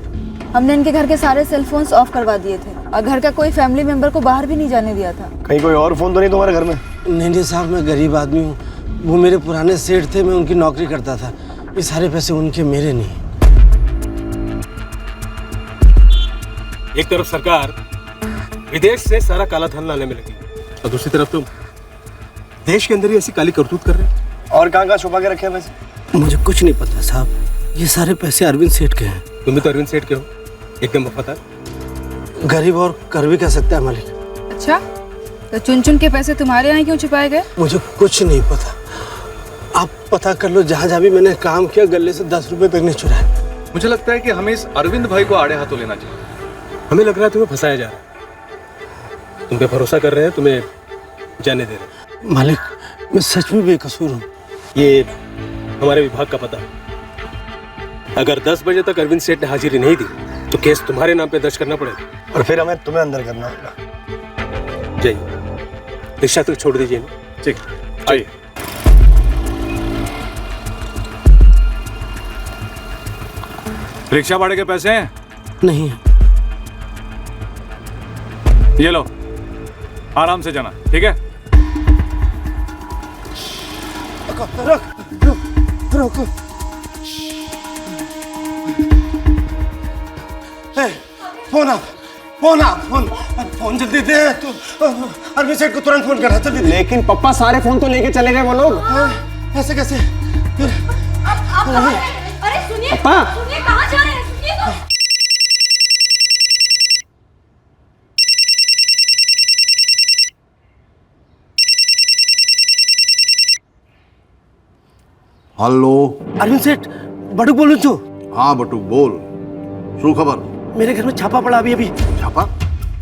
हमने इनके घर के सारे सेल फोन्स ऑफ करवा दिए थे और घर का कोई फैमिली मेंबर को बाहर भी नहीं जाने दिया था। कहीं कोई और फोन तो नहीं तुम्हारे घर में? नहीं साहब, मैं गरीब आदमी हूँ, वो मेरे पुराने सेठ थे, मैं उनकी नौकरी करता था, ये सारे पैसे उनके, मेरे नहीं। एक तरफ सरकार विदेश से सारा काला धन लाने में लगी और दूसरी तरफ तुम देश के अंदर ही ऐसी काली करतूत कर रहे हो। और कहाँ छुपा के रखे हैं वैसे? मुझे कुछ नहीं पता साहब, ये सारे पैसे अरविंद सेठ के हैं। तुम भी तो अरविंद सेठ के हो, एकदम वफादार। गरीब और कर भी क्या सकता है मालिक। अच्छा, तो चुन चुन के पैसे तुम्हारे यहाँ क्यों छुपाए गए? मुझे कुछ नहीं पता, आप पता कर लो। जहाँ जहाँ भी मैंने काम किया गले से 10 रुपए तक नहीं चुराए। मुझे लगता है कि हमें इस अरविंद भाई को आड़े हाथों लेना चाहिए। हमें लग रहा है तुम्हें फंसाया जा रहा है, तुम पे भरोसा कर रहे हैं, तुम्हें जाने दे रहे हैं। मालिक, मैं सच में बेकसूर हूँ। ये हमारे विभाग का पता है। अगर 10 बजे तक अरविंद सेठ ने हाजिरी नहीं दी तो केस तुम्हारे नाम पे दर्ज करना पड़ेगा। और फिर हमें तुम्हें अंदर करना होगा। जाइए, रिक्शा तक छोड़ दीजिए। ठीक, आइए। रिक्शा भाड़े के पैसे हैं? नहीं। ये लो, आराम से जाना, ठीक है? रुको। फोन जल्दी दे तू। अरविंद सेठ को तुरंत फोन करना, जल्दी। लेकिन पप्पा सारे फोन तो लेके चले गए वो लोग। ऐसे कैसे? अरे सुनिए, पप्पा। सुनिए, कहाँ जा रहे हैं? सुनिए तो। हेलो अरविंद सेठ, बटुक बोलूं छू? हाँ बटुक बोल, शू खबर? मेरे घर में छापा पड़ा अभी। छापा?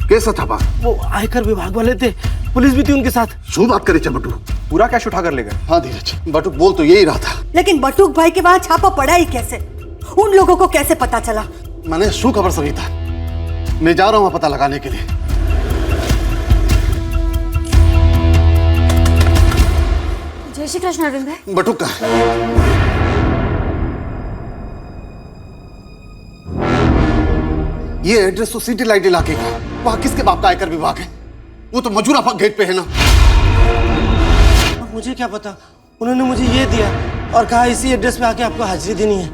कैसा छापा? वो आयकर विभाग वाले थे, पुलिस भी थी उनके साथ। शू बात करे बटुक? पूरा कैश उठा कर ले गए? हाँ धीरज, बटुक बोल तो यही रहा था। लेकिन बटुक भाई के वहां छापा पड़ा ही कैसे? उन लोगों को कैसे पता चला? मैंने शू खबर सुनी था, मैं जा रहा हूँ पता लगाने के लिए। जय श्री कृष्ण अरविंद भाई। बटुक का ये एड्रेस तो सिटी लाइट इलाके का, वहां किसके बाप का आयकर विभाग है? वो तो मजूरा गेट पे है ना। मुझे क्या पता, उन्होंने मुझे ये दिया और कहा इसी एड्रेस पे आके आपको हाजिरी देनी है।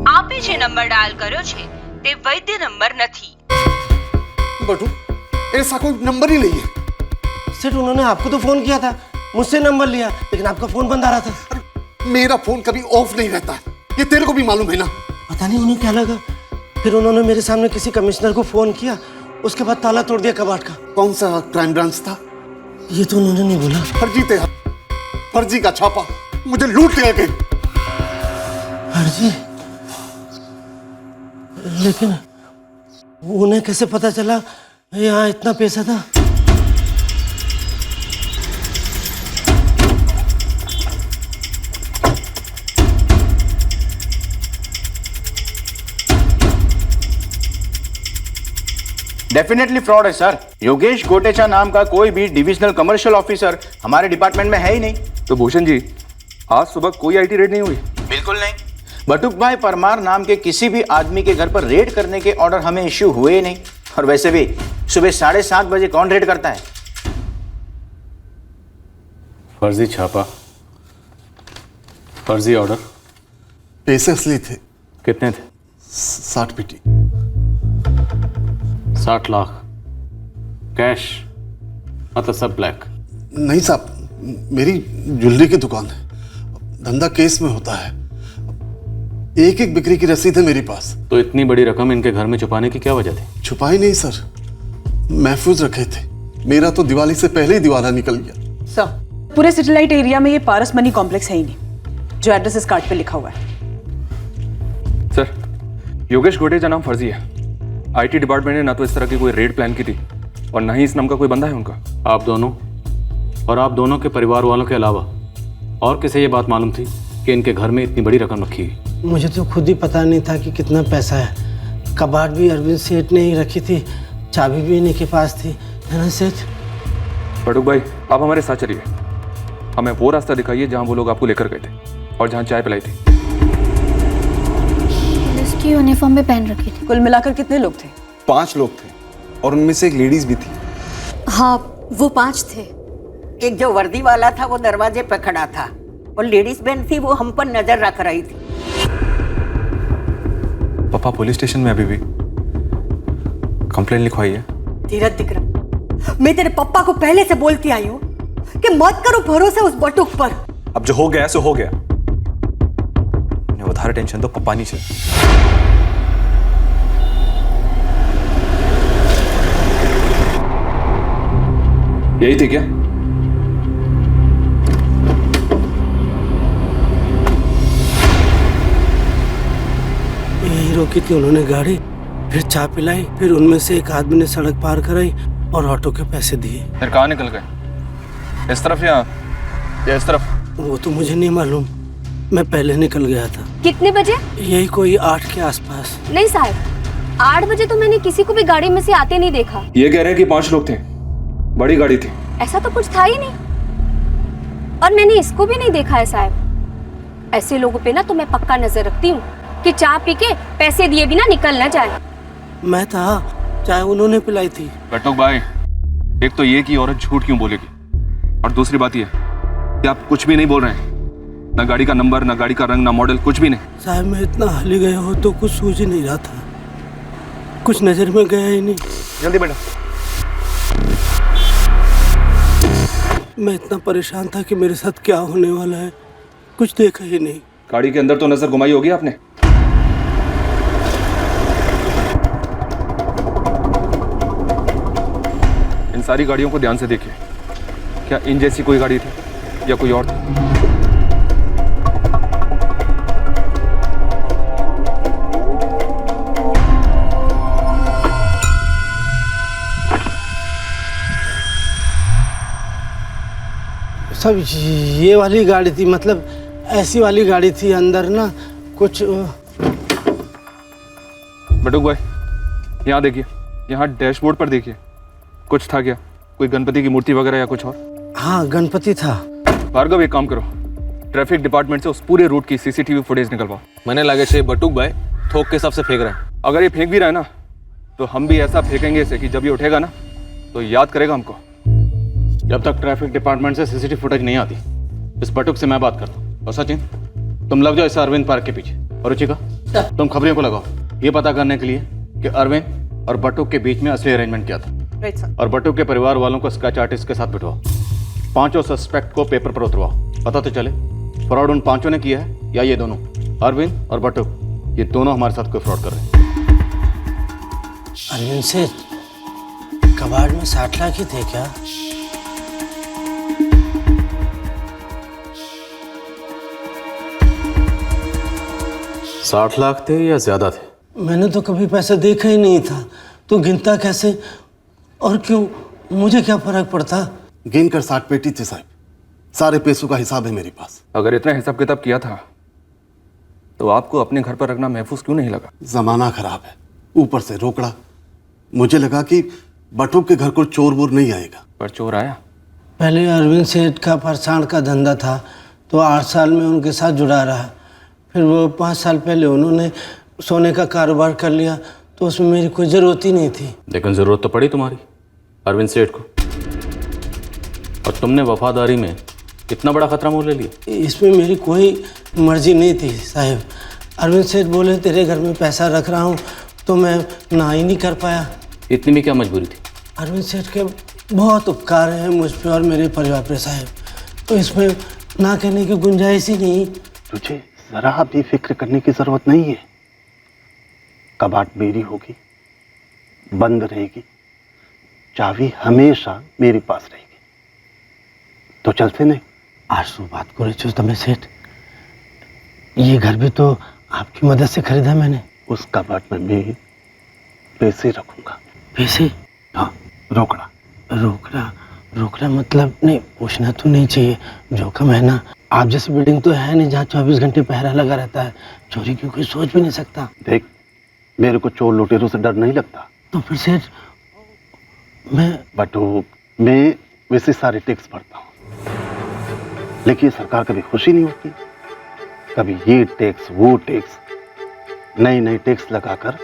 આપે જે નંબર ડાયલ કર્યો છે તે વૈદ્ય નંબર નથી। बटुक ऐसा कोई नंबर ही नहीं है। सेठ, उन्होंने आपको तो फोन किया था, मुझसे नंबर लिया, लेकिन आपका फोन बंद आ रहा था। मेरा फोन कभी ऑफ नहीं रहता है, ये तेरे को भी मालूम है ना। पता नहीं उन्हें क्या लगा, फिर उन्होंने मेरे सामने किसी कमिश्नर को फोन किया, उसके बाद ताला तोड़ दिया कबाट का। कौन सा क्राइम ब्रांच था? ये तो उन्होंने नहीं बोला। फर्जी थे, फर्जी का छापा, मुझे लूट ले गए। फर्जी? लेकिन उन्हें कैसे पता चला यहाँ इतना पैसा था? डेफिनेटली फ्रॉड है सर। योगेश कोटेचा नाम का कोई भी डिविजनल कमर्शियल ऑफिसर हमारे डिपार्टमेंट में है ही नहीं। तो भूषण जी, आज सुबह कोई आईटी रेड नहीं हुई? बिल्कुल नहीं। बटुक भाई परमार नाम के किसी भी आदमी के घर पर रेड करने के ऑर्डर हमें इश्यू हुए ही नहीं। और वैसे भी सुबह 7:30 बजे कौन रेड करता है? फर्जी छापा, फर्जी ऑर्डर। पैसे असली थे। कितने थे? 60 पेटी। 60 लाख कैश, मतलब सब ब्लैक? नहीं साहब, मेरी ज्वेलरी की दुकान है, धंधा केस में होता है, एक एक बिक्री की रसीद है मेरे पास। तो इतनी बड़ी रकम इनके घर में छुपाने की क्या वजह थी? छुपाई नहीं सर, महफूज रखे थे। मेरा तो दिवाली से पहले ही दिवाला निकल गया। सर, पूरे सिटीलाइट एरिया में ये पारस मनी कॉम्प्लेक्स है ही नहीं जो एड्रेस इस कार्ड पे लिखा हुआ है। सर, योगेश कोटेचा नाम फर्जी है। आईटी डिपार्टमेंट ने ना तो इस तरह की कोई रेड प्लान की थी और ना ही इस नाम का कोई बंदा है उनका। आप दोनों और आप दोनों के परिवार वालों के अलावा और किसे ये बात मालूम थी कि इनके घर में इतनी बड़ी रकम रखी है? मुझे तो खुद ही पता नहीं था कि कितना पैसा है। कबाट भी अरविंद सेठ ने ही रखी थी, चाबी भी इन्हीं के पास थी, है ना सेठ? बटुक भाई, आप हमारे साथ चलिए, हमें वो रास्ता दिखाइए जहाँ वो लोग आपको लेकर गए थे और जहाँ चाय पिलाई थी। पुलिस की यूनिफॉर्म में पहन रखी थी। कुल मिलाकर कितने लोग थे? 5 लोग थे और उनमें से एक लेडीज भी थी। हाँ, वो 5 थे। एक जो वर्दी वाला था वो दरवाजे पे खड़ा था और लेडीज बहन थी वो हम पर नजर रख रही थी। पापा पुलिस स्टेशन में अभी भी कंप्लेन लिखवाई है। धीरज विक्रम, मैं तेरे पप्पा को पहले से बोलती आई हूँ कि मत करो भरोसा उस बटुक पर। अब जो हो गया सो हो गया, વધારે ટેન્શન તો પપ્પાની છે। यही थी क्या? यही रोकी थी उन्होंने गाड़ी, फिर चाय पिलाई, फिर उनमें से एक आदमी ने सड़क पार कराई और ऑटो के पैसे दिए। फिर कहाँ निकल गए? इस तरफ या इस तरफ? वो तो मुझे नहीं मालूम, मैं पहले निकल गया था। कितने बजे? यही कोई 8 के आसपास। नहीं साहब, 8 बजे तो मैंने किसी को भी गाड़ी में से आते नहीं देखा। ये कह रहे हैं कि 5 लोग थे, बड़ी गाड़ी थी। ऐसा तो कुछ था ही नहीं, और मैंने इसको भी नहीं देखा है साहब। ऐसे लोगों पे ना तो मैं पक्का नजर रखती हूँ कि चाय पी के पैसे दिए बिना निकल ना जाए। मैं था, चाय उन्होंने पिलाई थी। बटुक भाई, एक तो ये कि औरत झूठ क्यों बोलेगी, और दूसरी बात ये कि आप कुछ भी नहीं बोल रहे हैं, ना गाड़ी का नंबर, ना गाड़ी का रंग, ना मॉडल, कुछ भी नहीं। साहब मैं इतना हली गया हो तो कुछ सूझ ही नहीं रहा था, कुछ नजर में गया ही नहीं। जल्दी बैठो। मैं इतना परेशान था कि मेरे साथ क्या होने वाला है, कुछ देखा ही नहीं। गाड़ी के अंदर तो नजर घुमाई होगी आपने। इन सारी गाड़ियों को ध्यान से देखिए, क्या इन जैसी कोई गाड़ी थी या कोई और थी? सब ये वाली गाड़ी थी, मतलब ऐसी वाली गाड़ी थी। अंदर ना कुछ। बटुक भाई, यहाँ देखिए, यहाँ डैशबोर्ड पर देखिए, कुछ था क्या? कोई गणपति की मूर्ति वगैरह या कुछ और? हाँ, गणपति था। भार्गव, एक काम करो, ट्रैफिक डिपार्टमेंट से उस पूरे रूट की सीसीटीवी फुटेज निकलवाओ। मैंने लगे से बटुक भाई थोक के हिसाब से फेंक रहे हैं। अगर ये फेंक भी रहा है ना, तो हम भी ऐसा फेंकेंगे इसे कि जब ये उठेगा ना तो याद करेगा हमको। जब तक ट्रैफिक डिपार्टमेंट से सीसीटीवी फुटेज नहीं आती, इस बटुक से मैं बात करता हूँ। और सचिन, तुम लग जाओ इस अरविंद पार्क के पीछे, और रुचिका तुम खबरियों को लगाओ, ये पता करने के लिए कि अरविंद और बटुक के बीच में असली अरेंजमेंट क्या था। और बटुक के परिवार वालों को स्केच आर्टिस्ट के साथ बिठवाओ, 5 सस्पेक्ट को पेपर पर उतरवाओ, पता तो चले फ्रॉड उन 5 ने किया है या ये दोनों, अरविंद और बटुक, ये दोनों हमारे साथ कोई फ्रॉड कर रहे हैं। अरविंद से कबाड़ में 60 लाख ही थे क्या? $60 लाख थे या ज्यादा थे? मैंने तो कभी पैसा देखा ही नहीं था, तो गिनता कैसे और क्यों? मुझे क्या फर्क पड़ता? गिन कर 60 पेटी थे साहब, सारे पैसों का हिसाब है मेरे पास। अगर इतना हिसाब किताब किया था तो आपको अपने घर पर रखना महफूज क्यों नहीं लगा? जमाना खराब है, ऊपर से रोकड़ा। मुझे लगा कि बटुक के घर को चोर वोर नहीं आएगा। पर चोर आया। पहले अरविंद सेठ का फरसाण का धंधा था, तो 8 साल में उनके साथ जुड़ा रहा। फिर वो 5 साल पहले उन्होंने सोने का कारोबार कर लिया, तो उसमें मेरी कोई ज़रूरत ही नहीं थी। लेकिन ज़रूरत तो पड़ी तुम्हारी अरविंद सेठ को, और तुमने वफादारी में इतना बड़ा खतरा मोल ले लिया। इसमें मेरी कोई मर्जी नहीं थी साहब। अरविंद सेठ बोले तेरे घर में पैसा रख रहा हूँ, तो मैं ना ही नहीं कर पाया। इतनी भी क्या मजबूरी थी? अरविंद सेठ के बहुत उपकार हैं मुझ पर और मेरे परिवार पर साहब, तो इसमें ना कहने की गुंजाइश ही नहीं। तुझे जरा भी फिक्र करने की जरूरत नहीं है। कबाट मेरी होगी, बंद रहेगी, चाबी हमेशा मेरे पास रहेगी। तो चलते नहीं? आज तो बात करे छो तमें सेठ, ये घर भी तो आपकी मदद से खरीदा मैंने। उस कबाट में मैं पैसे रखूंगा। पैसे? हाँ, रोकड़ा। रोकड़ा मतलब? नहीं, पूछना तो नहीं चाहिए, जोखिम है ना। आप जैसी बिल्डिंग तो है नहीं जहाँ 24 घंटे पहरा लगा रहता है, चोरी की कोई सोच भी नहीं सकता। देख, मेरे को चोर लुटेरों से डर नहीं लगता। तो फिर सेठ मैं वैसे सारे टैक्स भरता हूँ, लेकिन सरकार कभी खुशी नहीं होती। कभी ये टैक्स वो टैक्स, नए टैक्स लगाकर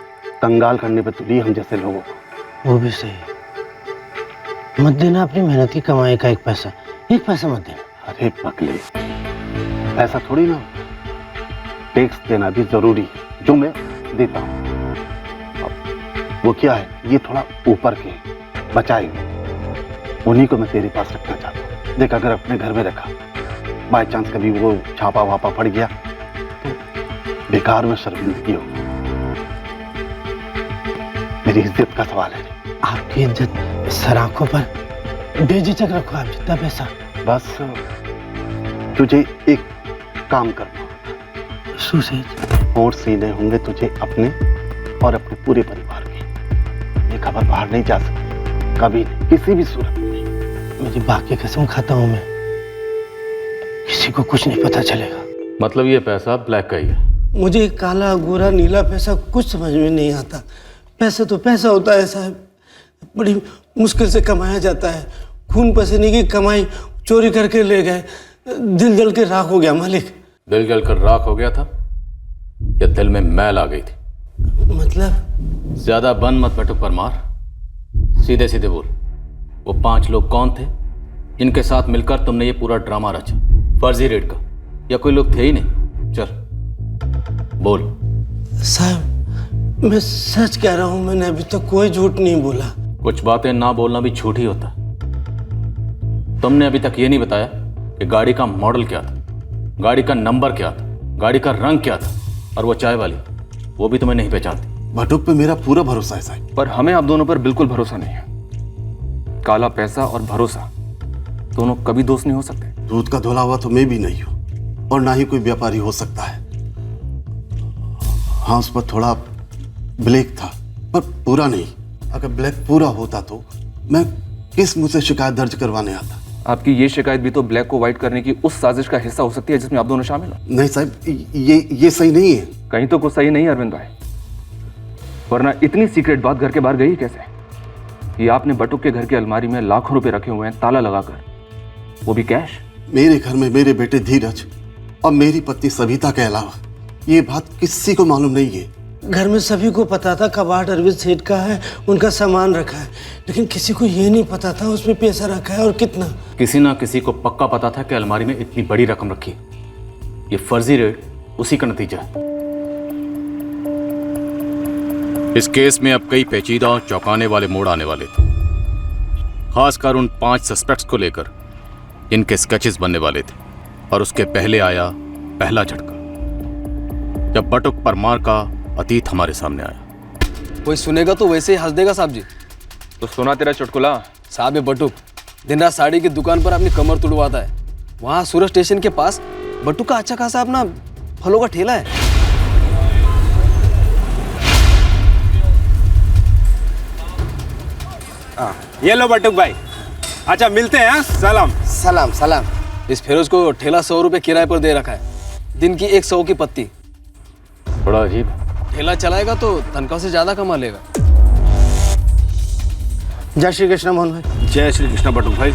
कंगाल करने पर तुली हम जैसे लोगों को। वो भी सही, मत देना अपनी मेहनत की कमाई का एक पैसा मत देना। अरे पगले, ऐसा थोड़ी ना, टैक्स देना भी जरूरी है, जो मैं देता हूँ। वो क्या है, ये थोड़ा ऊपर के बचाएंगे, उन्हीं को मैं तेरे पास रखना चाहता हूँ। देख, अगर अपने घर में रखा, बाय चांस कभी वो छापा वापा पड़ गया तो बेकार में शर्मिंदगी हो। मेरी इज्जत का सवाल है। आपकी इज्जत सर आंखों पर, बेझिझक रखो आप जितना पैसा। बस तुझे एक काम करना, और सीने होंगे तुझे अपने और अपने पूरे परिवार के। ये खबर बाहर नहीं जा सकती कभी नहीं, किसी भी सूरत में। मेरी बाकी कसम खाता हूं मैं, किसी को कुछ नहीं पता चलेगा। मतलब ये पैसा ब्लैक का ही है? मुझे काला गोरा नीला पैसा कुछ समझ में नहीं आता। पैसा तो पैसा होता है साहब, बड़ी मुश्किल से कमाया जाता है। खून पसीने की कमाई चोरी करके ले गए, दिल जल के राख हो गया मालिक। दिल जल कर राख हो गया था या दिल में मैल आ गई थी? मतलब? ज्यादा बन मत बटुक परमार, सीधे सीधे बोल। वो 5 लोग कौन थे इनके साथ मिलकर तुमने ये पूरा ड्रामा रचा, फर्जी रेड का? या कोई लोग थे ही नहीं? चल बोल। साहब मैं सच कह रहा हूं, मैंने अभी तक कोई झूठ नहीं बोला। कुछ बातें ना बोलना भी झूठ ही होता है। तुमने अभी तक ये नहीं बताया कि गाड़ी का मॉडल क्या था, गाड़ी का नंबर क्या था, गाड़ी का रंग क्या था, और वो चाय वाली, वो भी तुम्हें नहीं पहचानती। बटुक पे मेरा पूरा भरोसा है साहब। पर हमें आप दोनों पर बिल्कुल भरोसा नहीं है। काला पैसा और भरोसा दोनों कभी दोस्त नहीं हो सकते। दूध का धुला हुआ तो मैं भी नहीं हूं, और ना ही कोई व्यापारी हो सकता है। हाँ, उस पर थोड़ा ब्लैक था, पर पूरा नहीं। अगर ब्लैक पूरा होता तो मैं किस मुंह से शिकायत दर्ज करवाने आता? आपकी ये शिकायत भी तो ब्लैक को व्हाइट करने की उस साजिश का हिस्सा हो सकती है जिसमें आप दोनों शामिल हो। नहीं साहब, ये सही नहीं है। कहीं तो कुछ सही नहीं है अरविंद भाई, वरना इतनी सीक्रेट बात घर के बाहर गई कैसे? ये आपने बटुक के घर की अलमारी में लाखों रुपए रखे हुए हैं ताला लगाकर, वो भी कैश। मेरे घर में मेरे बेटे धीरज और मेरी पत्नी सविता के अलावा ये बात किसी को मालूम नहीं है। घर में सभी को पता था कबाड़ अरविंद सेठ का है, उनका सामान रखा है, लेकिन किसी को ये नहीं पता था उसमें पैसा रखा है और कितना। किसी ना किसी को पक्का पता था कि अलमारी में इतनी बड़ी रकम रखी। ये फर्जी रेड उसी का नतीजा है। इस केस में अब कई पेचीदा और चौंकाने वाले मोड़ आने वाले थे, खासकर उन 5 सस्पेक्ट्स को लेकर इनके स्केचेस बनने वाले थे। और उसके पहले आया पहला झटका जब बटुक परमार का अतीत हमारे सामने आया। कोई सुनेगा तो वैसे ही हंस देगा साहब जी। तो सुना तेरा चुटकुला। साहब ये बटुक दिन रात साड़ी की दुकान पर अपनी कमर तुड़वाता है। वहाँ सूरत स्टेशन के पास बटुक का अच्छा खासा अपना फलों का ठेला है। ये लो बटुक भाई, अच्छा मिलते हैं। सलाम सलाम सलाम। इस फिरोज को ठेला 100 रुपए किराए पर दे रखा है, दिन की 100 की पत्ती। बड़ा अजीब। ठेला चलाएगा तो तनख्वाह से ज्यादा कमा लेगा। जय श्री कृष्ण मोहन भाई। जय श्री कृष्ण बटुक भाई।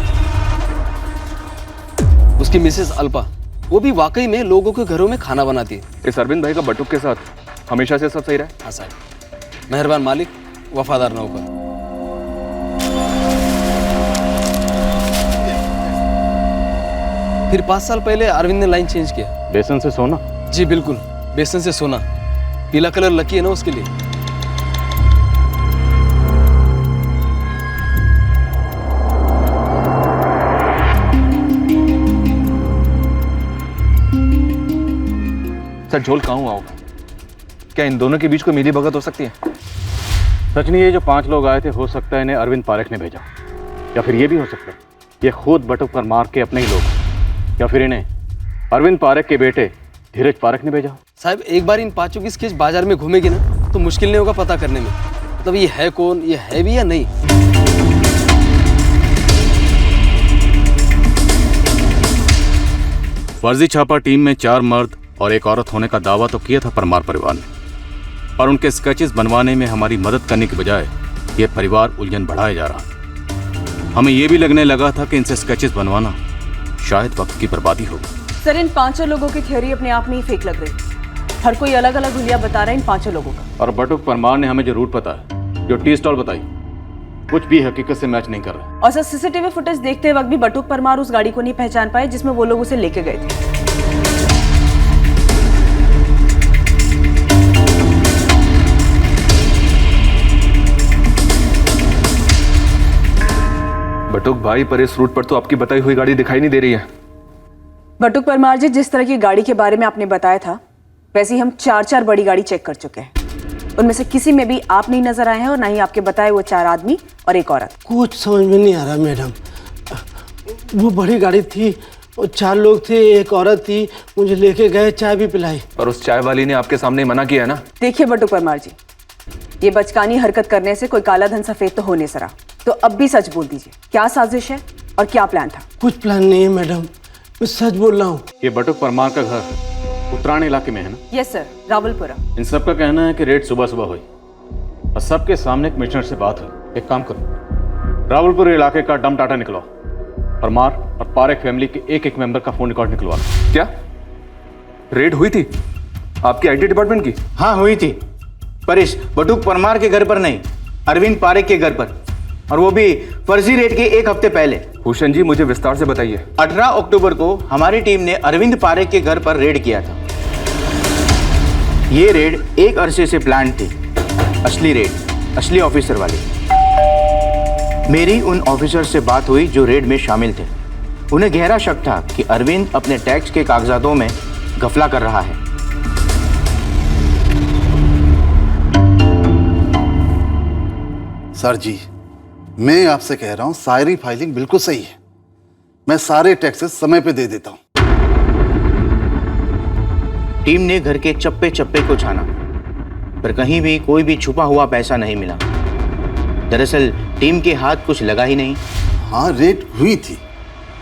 उसकी मिसेस अल्पा, वो भी वाकई में लोगों के घरों में खाना बनाती है। इस अरविंद भाई का बटुक के साथ हमेशा से सब सही रहा? हाँ साहब, मेहरबान मालिक, वफादार नौकर। फिर 5 साल पहले अरविंद ने लाइन चेंज किया। बेसन से सोना? जी बिल्कुल, बेसन से सोना। पीला कलर लकी है ना उसके लिए। सर झोल कहाँ हुआ होगा? क्या इन दोनों के बीच कोई मिली भगत हो सकती है? सच नहीं, ये जो 5 लोग आए थे हो सकता है इन्हें अरविंद पारेख ने भेजा, या फिर ये भी हो सकता है ये खुद बटुक परमार के अपने ही लोग, या फिर इन्हें अरविंद पारेख के बेटे धीरज पारेख ने भेजा। साहब एक बार इन 5 की स्केच बाजार में घूमेगी ना तो मुश्किल नहीं होगा पता करने में, मतलब ये है कौन, ये है भी या नहीं। फर्जी छापा टीम में 4 मर्द और 1 औरत होने का दावा तो किया था परमार परिवार ने, पर उनके स्केचेस बनवाने में हमारी मदद करने के बजाय ये परिवार उलझन बढ़ाया जा रहा। हमें ये भी लगने लगा था कि इनसे स्केचेस बनवाना शायद वक्त की बर्बादी होगी। सर इन 5 लोगों की थ्योरी अपने आप में ही फेक लग रही है। हर कोई अलग अलग हुलिया बता रहा है इन 5 लोगों का। और बटुक परमार ने हमें जो रूट बताया, जो टी स्टॉल बताई, कुछ भी हकीकत से मैच नहीं कर रहा। और सर सीसीटीवी फुटेज देखते वक्त भी बटुक परमार उस गाड़ी को नहीं पहचान पाए जिसमें वो लोग उसे लेके गए थे। बटुक भाई, पर इस रूट पर तो आपकी बताई हुई गाड़ी दिखाई नहीं दे रही है। बटुक परमार जी, जिस तरह की गाड़ी के बारे में आपने बताया था वैसे ही हम 4 बड़ी गाड़ी चेक कर चुके हैं। उनमें से किसी में भी आप नहीं नजर आए हैं और ना ही आपके बताए वो 4 आदमी और एक औरत। कुछ समझ में नहीं आ रहा मैडम। वो बड़ी गाड़ी थी, वो 4 लोग थे, एक औरत थी, मुझे लेके गए, चाय भी पिलाई। और उस चाय वाली ने आपके सामने मना किया है ना? देखिए बटुक परमार जी, ये बचकानी हरकत करने से कोई काला धन सफेद तो हो नहीं सका। तो अब भी सच बोल दीजिए, क्या साजिश है और क्या प्लान था? कुछ प्लान नहीं है मैडम, मैं सच बोल रहा हूँ। ये बटुक परमार का घर उत्तरायण इलाके में है ना? Yes sir, Rawalpura. इन सब का कहना है कि रेड सुबह सुबह हुई और सबके सामने कमिश्नर से बात हुई। एक काम करो, रावलपुर इलाके का डम डाटा निकलवाओ, परमार और पारेख फैमिली के एक मेंबर का फोन रिकॉर्ड निकलवा। क्या रेड हुई थी आपकी आईटी डिपार्टमेंट की? हाँ हुई थी, पर इस बटुक परमार के घर पर नहीं, अरविंद पारेख के घर पर, और वो भी फर्जी रेड के 1 हफ्ते पहले। भूषण जी, मुझे विस्तार से बताइए। 18 अक्टूबर को हमारी टीम ने अरविंद पारेख के घर पर रेड किया था। ये रेड एक अरसे से प्लान थी, असली रेड, असली ऑफिसर वाली। मेरी उन ऑफिसर से बात हुई जो रेड में शामिल थे। उन्हें गहरा शक था कि अरविंद अपने टैक्स के कागजातों में घपला कर रहा है। सर जी, मैं आपसे कह रहा हूं सारी फाइलिंग बिल्कुल सही है। मैं सारे टैक्सेस समय पे दे देता हूं। टीम ने घर के चप्पे चप्पे को छाना, पर कहीं भी कोई भी छुपा हुआ पैसा नहीं मिला। दरअसल टीम के हाथ कुछ लगा ही नहीं। हाँ, रेड हुई थी,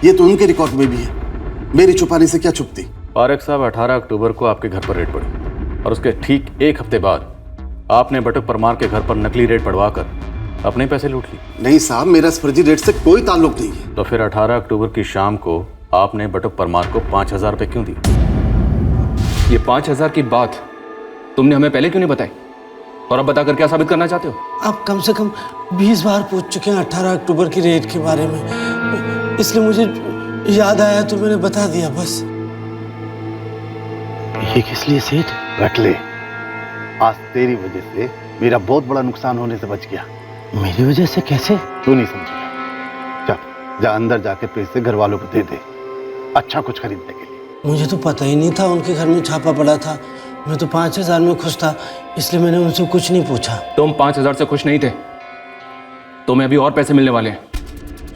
ये तो उनके रिकॉर्ड में भी है। मेरी छुपाने से क्या छुपती? पारेख साहब, 18 अक्टूबर को आपके घर पर रेड पड़ी और उसके ठीक 1 हफ्ते बाद आपने बटुक परमार के घर पर नकली रेड पड़वाकर अपने पैसे लूट लिए। नहीं साहब, मेरा इस फर्जी रेड से कोई ताल्लुक नहीं है। तो फिर 18 अक्टूबर की शाम को आपने बटुक परमार को 5,000 रुपए क्यों दिए? ये 5,000 की बात तुमने हमें पहले क्यों नहीं बताई? और अब बताकर क्या साबित करना चाहते हो? आप कम से कम 20 बार पूछ चुके हैं 18 अक्टूबर की रेड के बारे में, इसलिए मुझे याद आया तो मैंने बता दिया बस। ये किस लिए सेठ? रख ले, आज तेरी वजह से मेरा बहुत बड़ा नुकसान होने से बच गया। मेरी वजह से कैसे? तू नहीं समझेगा। जा अंदर जाके पैसे घर वालों को दे दे, अच्छा कुछ खरीदने के लिए। मुझे तो पता ही नहीं था उनके घर में छापा पड़ा था। मैं तो 5,000 में खुश था, इसलिए मैंने उनसे कुछ नहीं पूछा। तुम 5,000 से खुश नहीं थे, तुम्हें अभी और पैसे मिलने वाले हैं,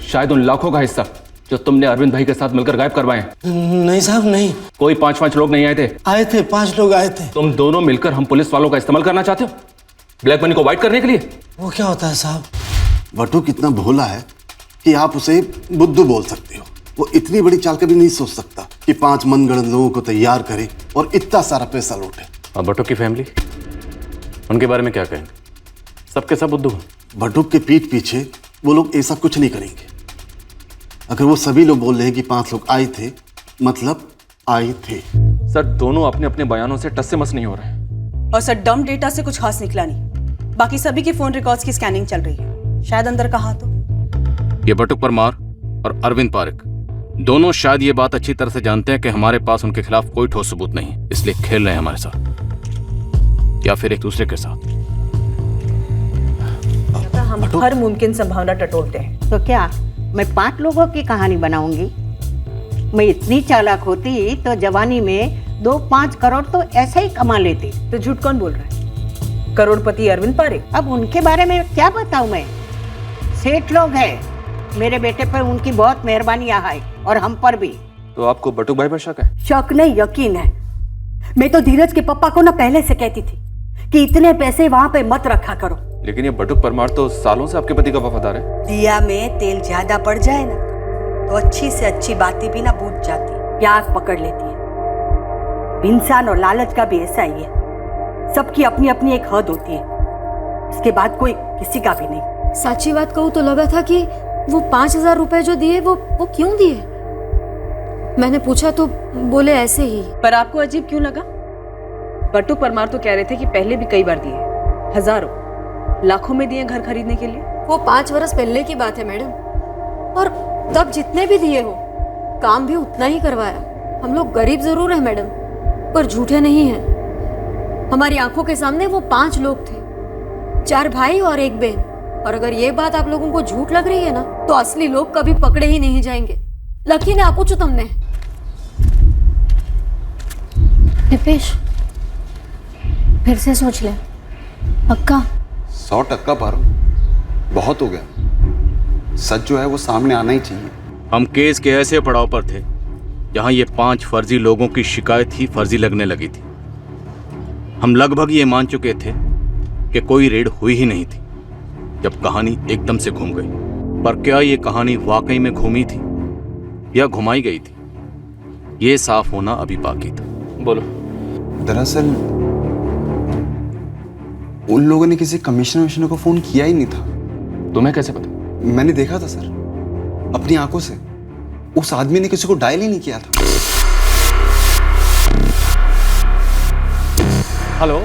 शायद उन लाखों का हिस्सा जो तुमने अरविंद भाई के साथ मिलकर गायब करवाए हैं। नहीं साहब, नहीं। कोई 5 लोग नहीं आए थे? आए थे, 5 लोग आए थे। तुम दोनों मिलकर हम पुलिस वालों का इस्तेमाल करना चाहते हो ब्लैक मनी को वाइट करने के लिए? वो क्या होता है साहब? बटुक इतना भोला है कि आप उसे बुद्धू बोल सकते हो। वो इतनी बड़ी चाल कभी नहीं सोच सकता कि 5 मनगढ़ंत लोगों को तैयार करे और इतना सारा पैसा लूटे। और बटुक की फैमिली, उनके बारे में क्या कहेंगे? सबके सब बुद्धू हैं। बटुक के पीठ पीछे वो लोग ऐसा कुछ नहीं करेंगे। अगर वो सभी लोग बोल रहे हैं कि 5 लोग आए थे, मतलब आए थे। सर, दोनों अपने अपने बयानों से टस से मस नहीं हो रहे। और सर, डम डेटा से कुछ खास निकला नहीं। बाकी सभी के फोन रिकॉर्ड्स की स्कैनिंग चल रही है, शायद अंदर का हाथ हो। ये बटुक परमार और अरविंद पारेख दोनों शायद ये बात अच्छी तरह से जानते हैं कि हमारे पास उनके खिलाफ कोई ठोस सबूत नहीं है, इसलिए खेल रहे हैं हमारे साथ या फिर एक दूसरे के साथ। हम हर मुमकिन संभावना टटोलते हैं। तो क्या मैं 5 लोगों की कहानी बनाऊंगी? मैं इतनी चालाक होती तो जवानी में 2-5 करोड़ तो ऐसे ही कमा लेती। तो झूठ कौन बोल रहा है? करोड़पति अरविंद पारेख। अब उनके बारे में क्या बताऊं मैं? सेठ लोग हैं, मेरे बेटे पर उनकी बहुत मेहरबानी है और हम पर भी। तो आपको बटुक भाई पर शक है? शक नहीं, यकीन है। मैं तो धीरज के पापा को ना पहले से कहती थी कि इतने पैसे वहाँ पे मत रखा करो। लेकिन ये बटुक परमार तो सालों से आपके पति का वफादार है। दिया में तेल ज्यादा पड़ जाए ना तो अच्छी से अच्छी बातें भी ना बूझ जाती, प्यास पकड़ लेती है। इंसान और लालच का भी ऐसा ही है, सबकी अपनी अपनी एक हद होती है, इसके बाद कोई किसी का भी नहीं। सच्ची बात कहूँ तो लगा था कि वो 5,000 रुपए जो दिए वो क्यों दिए। मैंने पूछा तो बोले ऐसे ही। पर आपको अजीब क्यों लगा? बटुक परमार तो कह रहे थे कि पहले भी कई बार दिए, हजारों लाखों में दिए घर खरीदने के लिए। वो 5 वर्ष पहले की बात है मैडम, और तब जितने भी दिए हो काम भी उतना ही करवाया। हम लोग गरीब जरूर है मैडम, पर झूठे नहीं हैं। हमारी आंखों के सामने वो 5 लोग थे, 4 भाई और 1 बहन। और अगर ये बात आप लोगों को झूठ लग रही है ना तो असली लोग कभी पकड़े ही नहीं जाएंगे। लकी ने आपको जो तुमने दीपेश, फिर से सोच ले। पक्का 100% पारो, बहुत हो गया। सच जो है वो सामने आना ही चाहिए। हम केस के ऐसे पड़ाव पर थे जहां ये 5 फर्जी लोगों की शिकायत ही फर्जी लगने लगी थी। हम लगभग ये मान चुके थे कि कोई रेड हुई ही नहीं थी जब कहानी एकदम से घूम गई। पर क्या ये कहानी वाकई में घूमी थी या घुमाई गई थी, ये साफ होना अभी बाकी था। बोलो। दरअसल उन लोगों ने किसी कमिश्नर को फोन किया ही नहीं था। तुम्हें कैसे पता? मैंने देखा था सर, अपनी आंखों से। उस आदमी ने किसी को डायल ही नहीं किया था। हेलो।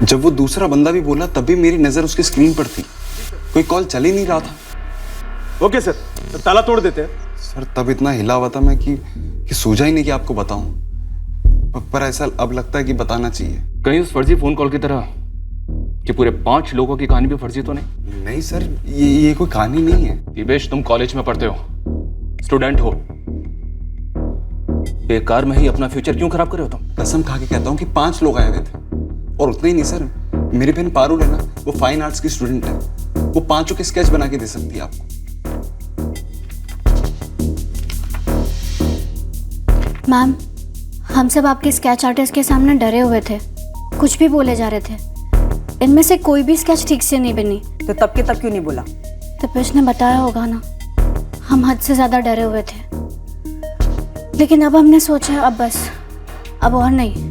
जब वो दूसरा बंदा भी बोला तब भी मेरी नजर उसकी स्क्रीन पर थी। कोई कॉल चल ही नहीं रहा था। ओके सर, ताला तोड़ देते हैं। सर तब इतना हिला हुआ था मैं कि सूझा ही नहीं कि आपको बताऊं। पर ऐसा अब लगता है कि बताना चाहिए। कहीं उस फर्जी फोन कॉल की तरह कि पूरे 5 लोगों की कहानी भी फर्जी तो नहीं? नहीं सर, ये कोई कहानी नहीं है। दिवेश, तुम कॉलेज में पढ़ते हो, स्टूडेंट हो, बेकार में ही अपना फ्यूचर क्यों खराब कर रहे हो तुम? कसम खा के कहता हूँ कि 5 लोग आए हुए थे। और उतने ही नहीं सर, मेरी बहन पारुल है ना, वो फाइन आर्ट्स की स्टूडेंट है। वो 5 के स्केच बना के दे सकती है आपको। मैम, हम सब आपके स्केच आर्टिस्ट के सामने डरे हुए थे, कुछ भी बोले जा रहे थे। इनमें से कोई भी स्केच ठीक से नहीं बनी। तो तब के तब क्यों नहीं बोला? तपेश ने बताया होगा ना, हम हद से ज्यादा डरे हुए थे। लेकिन अब हमने सोचा अब बस, अब और नहीं।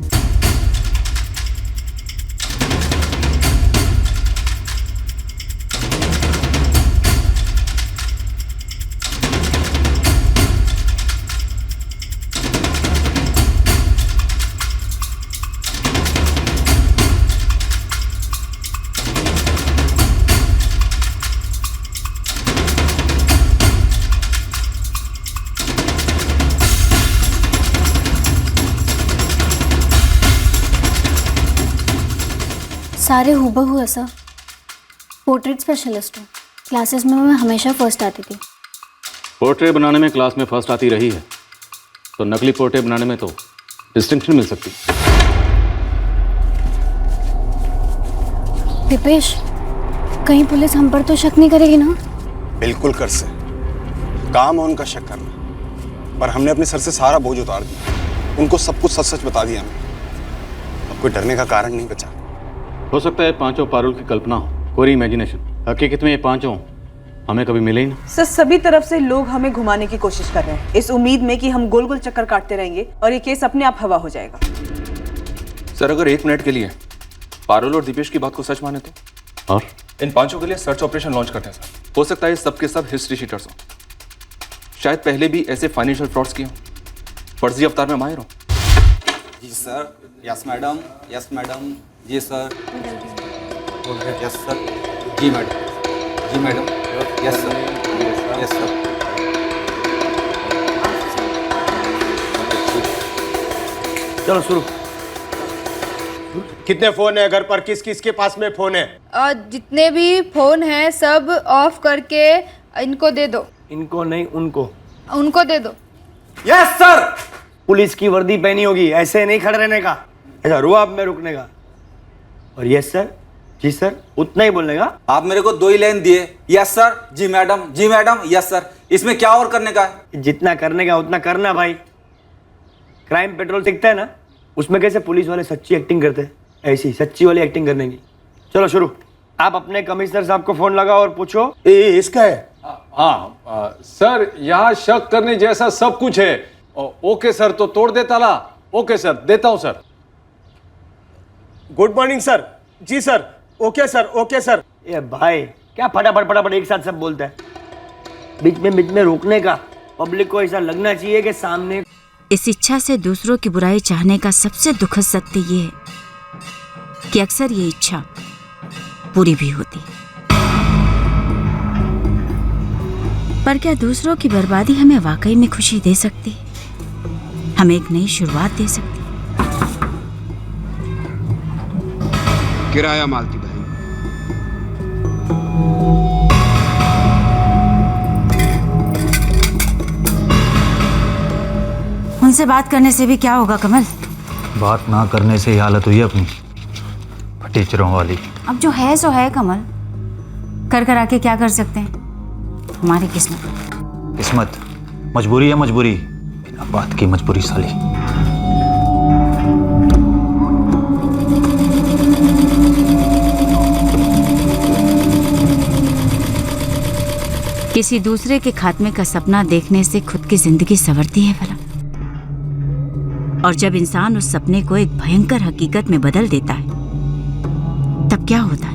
सारे हूबहू है सर। पोर्ट्रेट स्पेशलिस्ट हूँ। क्लासेस में मैं हमेशा फर्स्ट आती थी। पोर्ट्रेट बनाने में क्लास में फर्स्ट आती रही है तो नकली पोर्ट्रेट बनाने में तो डिस्टिंक्शन मिल सकती। दीपेश, कहीं पुलिस हम पर तो शक नहीं करेगी ना? बिल्कुल कर से। काम है उनका शक करना, पर हमने अपने सर से सारा बोझ उतार दिया। उनको सब कुछ सच सच बता दिया हमने। अब कोई डरने का कारण नहीं बचा। हो सकता है 5 पारुल की कल्पना हो, कोई इमेजिनेशन। हकीकत में ये 5 हमें कभी मिले ही ना। सर, सभी तरफ से लोग हमें घुमाने की कोशिश कर रहे हैं, इस उम्मीद में कि हम गोल गोल चक्कर काटते रहेंगे और ये केस अपने आप हवा हो जाएगा। सर, अगर 1 मिनट के लिए पारुल और दीपेश की बात को सच माने तो और इन 5 के लिए सर्च ऑपरेशन लॉन्च करते हैं सर। हो सकता है सबके सब हिस्ट्री शीटर्स हो, शायद पहले भी ऐसे फाइनेंशियल फ्रॉड्स किए हो, फर्जी अवतार में माहिर हो। जी sir. Yes madam. Yes madam. जी सर। Yes sir. जी मैडम। जी madam. Yes sir. Yes sir. चलो शुरू। कितने फोन है घर पर? किस किस के पास में फोन है? जितने भी फोन हैं सब ऑफ करके इनको दे दो। इनको नहीं, उनको। उनको दे दो। Yes sir. पुलिस की वर्दी पहनी होगी, ऐसे नहीं खड़े रहने का, ऐसा रुआब में रुकने का। और यस सर, जी सर, उतना ही बोलने का। आप मेरे को 2 ही लाइन दिए। यस सर, जी मैडम, जी मैडम, यस सर। इसमें क्या और करने का है? जितना करने का उतना करना भाई। क्राइम पेट्रोल दिखता है ना, उसमें कैसे पुलिस वाले सच्ची एक्टिंग करते हैं, ऐसी सच्ची वाली एक्टिंग करने की। चलो शुरू। आप अपने कमिश्नर साहब को फोन लगाओ और पूछो इसका है। हाँ सर, यहाँ शक करने जैसा सब कुछ है। ओके सर, तो तोड़ दे ताला। ओके सर, देता हूँ सर। Good morning sir. जी sir. Okay sir. Okay sir. ये भाई क्या फटाफट फटाफट एक साथ सब बोलता है? बीच में रोकने का। पब्लिक को ऐसा लगना चाहिए कि सामने। इस इच्छा से दूसरों की बुराई चाहने का सबसे दुखद सत्य ये है कि अक्सर ये इच्छा पूरी भी होती है। पर क्या दूसरों की बर्बादी हमें वाकई में खुशी दे सकती है? हमें एक नई शुरुआत दे सकती है? किराया मालती बहन। उनसे बात करने से भी क्या होगा कमल? बात ना करने से ही हालत हुई है अपनी टीचरों वाली। अब जो है सो है कमल, कर आके क्या कर सकते हैं? हमारी किस्मत, मजबूरी है मजबूरी, बिना बात की मजबूरी साली। किसी दूसरे के खात्मे का सपना देखने से खुद की जिंदगी संवरती है भला? और जब इंसान उस सपने को एक भयंकर हकीकत में बदल देता है तब क्या होता है?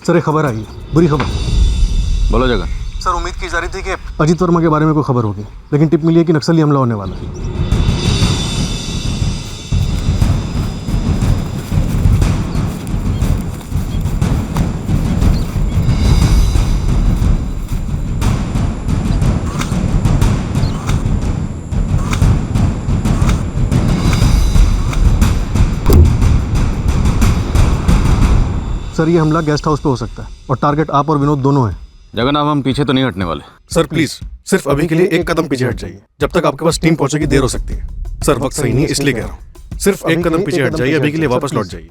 सर एक खबर आई है, बुरी खबर। बोलो जगन। सर उम्मीद की जा रही थी कि अजीत वर्मा के बारे में कोई खबर होगी, लेकिन टिप मिली है कि नक्सली हमला होने वाला है। सर ये हमला गेस्ट हाउस पे हो सकता है और टारगेट आप और विनोद दोनों हैं। जगन अब हम पीछे तो नहीं हटने वाले। सर प्लीज सिर्फ अभी के लिए एक कदम पीछे हट जाइए, जब तक आपके पास टीम पहुंचेगी देर हो सकती है। सर वक्त सही नहीं इसलिए कह रहा हूँ, सिर्फ एक कदम पीछे हट जाइए, अभी के लिए वापस लौट जाइए।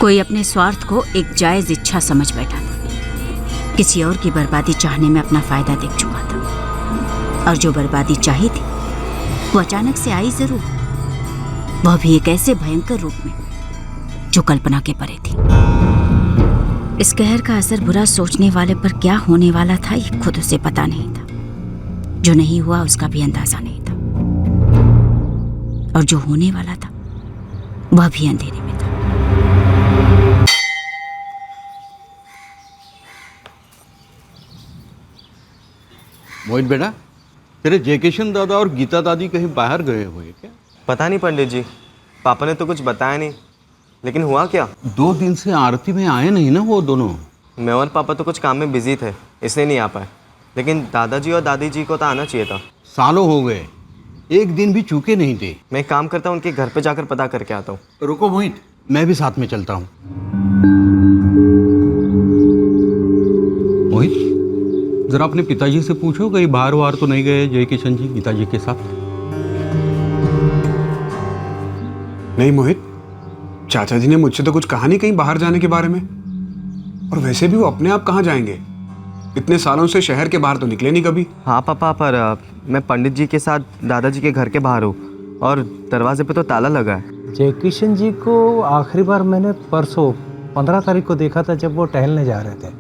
कोई अपने स्वार्थ को एक जायज इच्छा समझ बैठा था, किसी और की बर्बादी चाहने में अपना फायदा देख चुका था, और जो बर्बादी चाही थी वो अचानक से आई जरूर, वह भी एक ऐसे भयंकर रूप में जो कल्पना के परे थी। इस कहर का असर बुरा सोचने वाले पर क्या होने वाला था ये खुद उसे पता नहीं था, जो नहीं हुआ उसका भी अंदाजा नहीं था, और जो होने वाला था वह भी अंधेरे में था। मोहित बेटा, तेरे जयकिशन दादा और गीता दादी कहीं बाहर गए हुए क्या? पता नहीं पंडित जी, पापा ने तो कुछ बताया नहीं, लेकिन हुआ क्या? 2 दिन से आरती में आए नहीं ना वो दोनों। मैं और पापा तो कुछ काम में बिजी थे इसलिए नहीं आ पाए, लेकिन दादाजी और दादी जी को तो आना चाहिए था। सालों हो गए, एक दिन भी चूके नहीं थे। मैं काम करता हूँ, उनके घर पे जाकर पता करके आता हूँ। रुको मोहित, मैं भी साथ में चलता हूँ। मोहित, जरा अपने पिताजी से पूछो कहीं बाहर वार तो नहीं गए जय किशन जी गीता जी के साथ। नहीं मोहित, चाचा जी ने मुझसे तो कुछ कहा नहीं कहीं बाहर जाने के बारे में, और वैसे भी वो अपने आप कहाँ जाएंगे? इतने सालों से शहर के बाहर तो निकले नहीं कभी। हाँ पापा, पर मैं पंडित जी के साथ दादाजी के घर के बाहर हूँ और दरवाजे पे तो ताला लगा है। जयकिशन जी को आखिरी बार मैंने परसों 15 तारीख को देखा था जब वो टहलने जा रहे थे।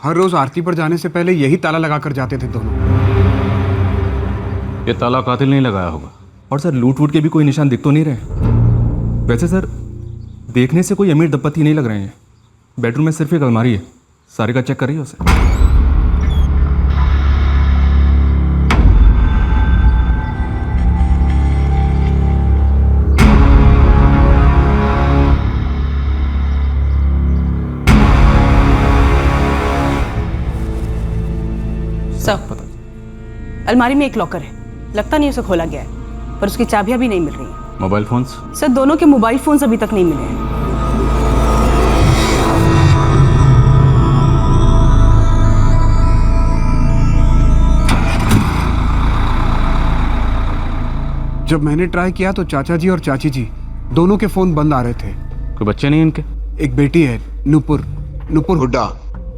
हर रोज आरती पर जाने से पहले यही ताला लगा कर जाते थे दोनों। ये ताला कातिल नहीं लगाया होगा। और सर लूट वूट के भी कोई निशान दिख तो नहीं रहे। वैसे सर देखने से कोई अमीर दंपति नहीं लग रहे हैं। बेडरूम में सिर्फ एक अलमारी है, सारे का चेक कर रही है उसे। सर अलमारी में एक लॉकर है, लगता नहीं उसे खोला गया है, पर उसकी चाबियां भी नहीं मिल रही हैं। Mobile phones? सर दोनों के मोबाइल फोन्स अभी तक नहीं मिले हैं। जब मैंने ट्राई किया तो चाचा जी और चाची जी दोनों के फोन बंद आ रहे थे। कोई बच्चे नहीं इनके? एक बेटी है नुपुर हुड्डा।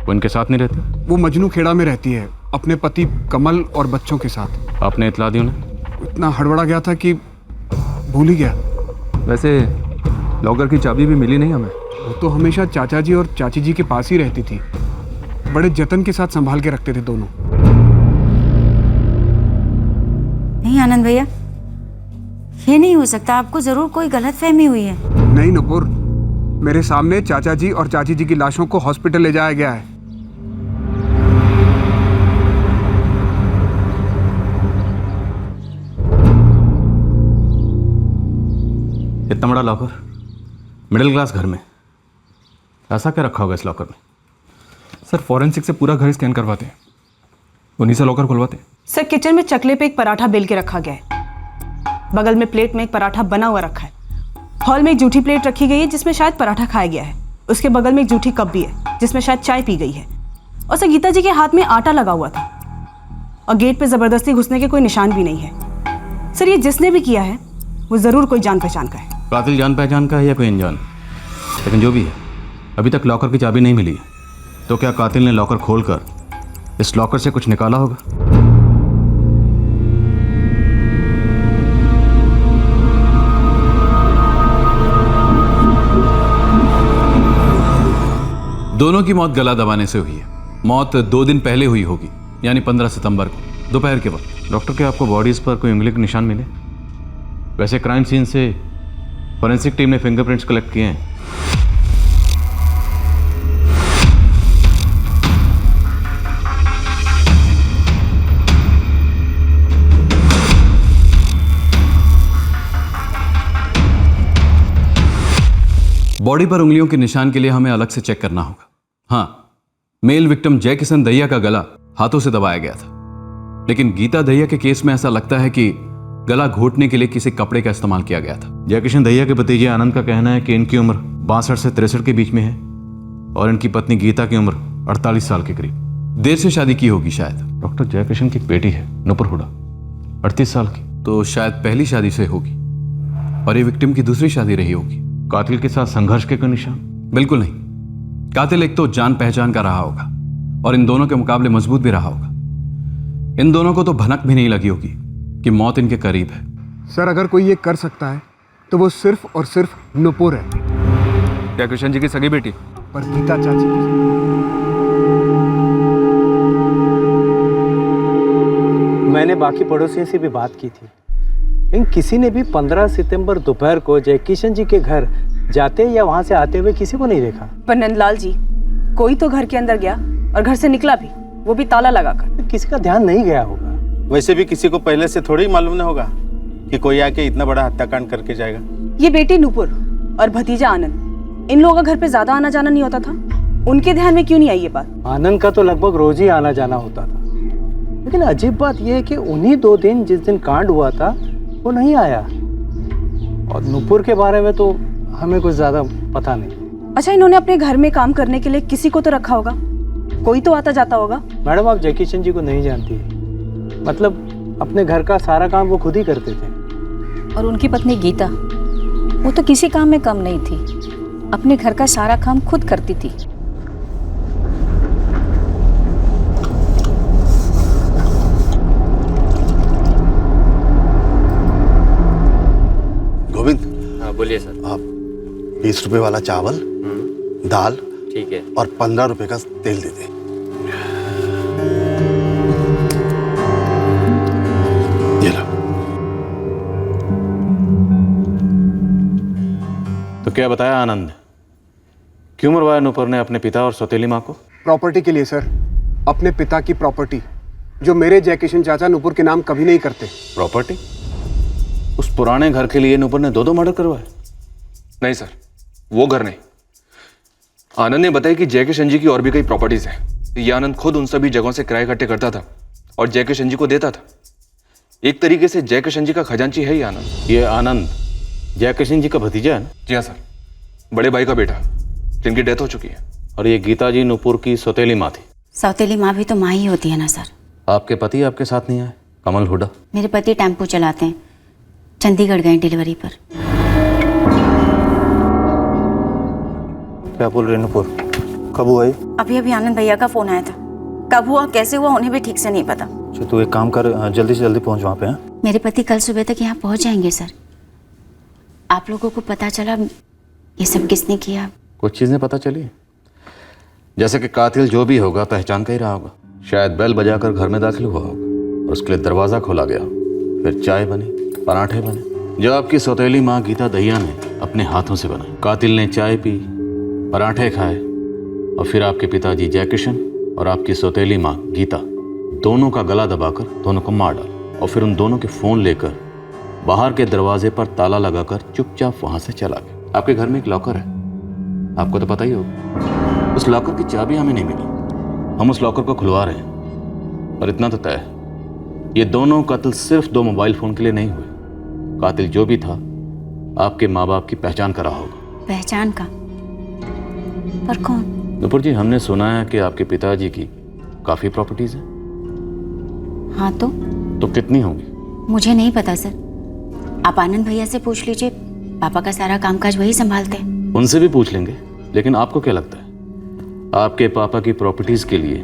वो इनके साथ नहीं रहती? वो मजनू खेड़ा में रहती है अपने पति कमल और बच्चों के साथ। आपने इतला दी उन्हें? इतना हड़बड़ा गया था कि भूल ही गया। वैसे लॉकर की चाबी भी मिली नहीं हमें। वो तो हमेशा चाचा जी और चाची जी के पास ही रहती थी, बड़े जतन के साथ संभाल के रखते थे दोनों। नहीं आनंद भैया, ये नहीं हो सकता, आपको जरूर कोई गलतफहमी हुई है। नहीं नुपुर, मेरे सामने चाचा जी और चाची जी की लाशों को हॉस्पिटल ले जाया गया है। इतना बड़ा लॉकर, मिडिल क्लास घर में, ऐसा क्या रखा होगा इस लॉकर में? सर फॉरेंसिक से पूरा घर स्कैन करवाते हैं, उन्हीं से लॉकर खुलवाते हैं। सर किचन में चकले पे एक पराठा बेल के रखा गया है, बगल में प्लेट में एक पराठा बना हुआ रखा है, हॉल में एक जूठी प्लेट रखी गई है जिसमें शायद पराठा खाया गया है, उसके बगल में एक जूठी कप भी है जिसमें शायद चाय पी गई है, और सर गीता जी के हाथ में आटा लगा हुआ था, और गेट पे जबरदस्ती घुसने के कोई निशान भी नहीं है। सर ये जिसने भी किया है वो जरूर कोई जान पहचान का है। कातिल जान पहचान का है या कोई अनजान, लेकिन जो भी है अभी तक लॉकर की चाबी नहीं मिली है, तो क्या कातिल ने लॉकर खोलकर इस लॉकर से कुछ निकाला होगा? दोनों की मौत गला दबाने से हुई है। मौत 2 दिन पहले हुई होगी, यानी 15 सितंबर को दोपहर के वक्त। डॉक्टर, क्या आपको बॉडीज पर कोई उंगली के निशान मिले? वैसे क्राइम सीन से फॉरेंसिक टीम ने फिंगरप्रिंट्स कलेक्ट किए हैं। बॉडी पर उंगलियों के निशान के लिए हमें अलग से चेक करना होगा। हाँ, मेल विक्टिम जय किशन दहिया का गला हाथों से दबाया गया था, लेकिन गीता दहिया के केस में ऐसा लगता है कि गला घोटने के लिए किसी कपड़े का इस्तेमाल किया गया था। जय किशन दहिया के भतीजे आनंद का कहना है कि इनकी उम्र 62 से 63 के बीच में है और इनकी पत्नी गीता की उम्र 48 साल के करीब। देर से शादी की होगी शायद। डॉक्टर, जय किशन की एक बेटी है नुपुर हुडा, 38 साल की, तो शायद पहली शादी से होगी और ये विक्टिम की दूसरी शादी रही होगी। कातिल के साथ संघर्ष के कोई निशान? बिल्कुल नहीं। कातिल एक तो जान पहचान का रहा होगा और इन दोनों के मुकाबले मजबूत भी रहा होगा। इन दोनों को तो भनक भी नहीं लगी होगी कि मौत इनके करीब है। सर, अगर कोई ये कर सकता है तो वो सिर्फ और सिर्फ नुपुर है। क्या किशन जी की सगी बेटी? पर गीता चाची की। मैंने बाकी पड़ोसियों से भी बात की थी, लेकिन किसी ने भी 15 सितंबर दोपहर को जय किशन जी के घर जाते या वहां से आते हुए किसी को नहीं देखा। पर नंदलाल जी, कोई तो घर के अंदर गया और घर से निकला भी, वो भी ताला लगाकर। किसी का ध्यान नहीं गया होगा। वैसे भी किसी को पहले से थोड़ी मालूम नहीं होगा कि कोई आके इतना बड़ा हत्याकांड करके जाएगा। ये बेटी नुपुर और भतीजा आनंद, इन लोगों का घर पे ज्यादा आना जाना नहीं होता था, उनके ध्यान में क्यों नहीं आई ये बात? आनंद का तो लगभग रोज ही आना जाना होता था, लेकिन अजीब बात यह है कि उन्हीं 2 दिन जिस दिन कांड हुआ था वो नहीं आया। और नुपुर के बारे में तो हमें कुछ ज्यादा पता नहीं। अच्छा, इन्होंने अपने घर में काम करने के लिए किसी को तो रखा होगा, कोई तो आता जाता होगा। मैडम, आप जय किशन जी को नहीं जानती, मतलब अपने घर का सारा काम वो खुद ही करते थे। और उनकी पत्नी गीता, वो तो किसी काम में कम नहीं थी, अपने घर का सारा काम खुद करती थी। गोविंद। हाँ बोलिए सर। आप 20 रुपए वाला चावल, दाल, ठीक है, और 15 रुपए का तेल दे दे। ये लो। तो क्या बताया आनंद, क्यों मरवाया नुपुर ने अपने पिता और सौतेली माँ को? प्रॉपर्टी के लिए सर, अपने पिता की प्रॉपर्टी, जो मेरे जय किशन चाचा नुपुर के नाम कभी नहीं करते। प्रॉपर्टी? उस पुराने घर के लिए नुपुर ने 2 मर्डर करवाए? नहीं सर, वो घर नहीं। आनंद ने बताया कि जय किशन जी की और भी कई प्रॉपर्टीज हैं। ये आनंद खुद उन सभी जगहों से किराए इकट्ठे करता था और जय किशन जी को देता था। एक तरीके से जय किशन जी का खजांची है ही आनंद। ये आनंद जय किशन जी का भतीजा है? जी हाँ सर, बड़े भाई का बेटा, जिनकी डेथ हो चुकी है। और ये गीता जी नुपुर की सौतेली माँ थी? सौतेली माँ भी तो माँ ही होती है ना सर। आपके पति आपके साथ नहीं आए? कमल हुडा? मेरे पति टेम्पो चलाते हैं, चंडीगढ़ गए डिलीवरी पर। क्या बोल रहे नुपुर, कब हुआ? अभी अभी आनंद भैया का फोन आया था, कब हुआ कैसे हुआ उन्हें भी ठीक से नहीं पता। अच्छा, तू एक काम कर, जल्दी से जल्दी पहुंच वहाँ पे। मेरे पति कल सुबह तक यहाँ पहुँच जाएंगे सर। आप लोगों को पता चला ये सब किसने किया? कुछ चीज़ें पता चली, जैसे कि कातिल जो भी होगा पहचान का ही रहा होगा। शायद बेल बजाकर घर में दाखिल हुआ होगा और उसके लिए दरवाज़ा खोला गया, फिर चाय बनी, पराठे बने, जो आपकी सौतेली माँ गीता दहिया ने अपने हाथों से बनाई। कातिल ने चाय पी, पराठे खाए और फिर आपके पिताजी जय किशन और आपकी सौतेली माँ गीता दोनों का गला दबाकर दोनों को मार डाला और फिर उन दोनों के फ़ोन लेकर बाहर के दरवाजे पर ताला लगाकर चुपचाप वहां से चला गया। आपके घर में एक लॉकर है, आपको तो पता ही होगा। उस लॉकर की चाबी हमें नहीं मिली, हम उस लॉकर को खुलवा रहे हैं। और इतना तो तय है, ये दोनों कत्ल सिर्फ 2 मोबाइल फोन के लिए नहीं हुए। कातिल जो भी था आपके माँ बाप की पहचान करा होगा। पहचान का? पर कौन? नुपुर जी, हमने सुना है कि आपके पिताजी की काफी प्रॉपर्टीज हैं। हाँ तो कितनी होंगी? मुझे नहीं पता सर, आप आनंद भैया से पूछ लीजिए, पापा का सारा कामकाज वही संभालते हैं। उनसे भी पूछ लेंगे, लेकिन आपको क्या लगता है आपके पापा की प्रॉपर्टीज के लिए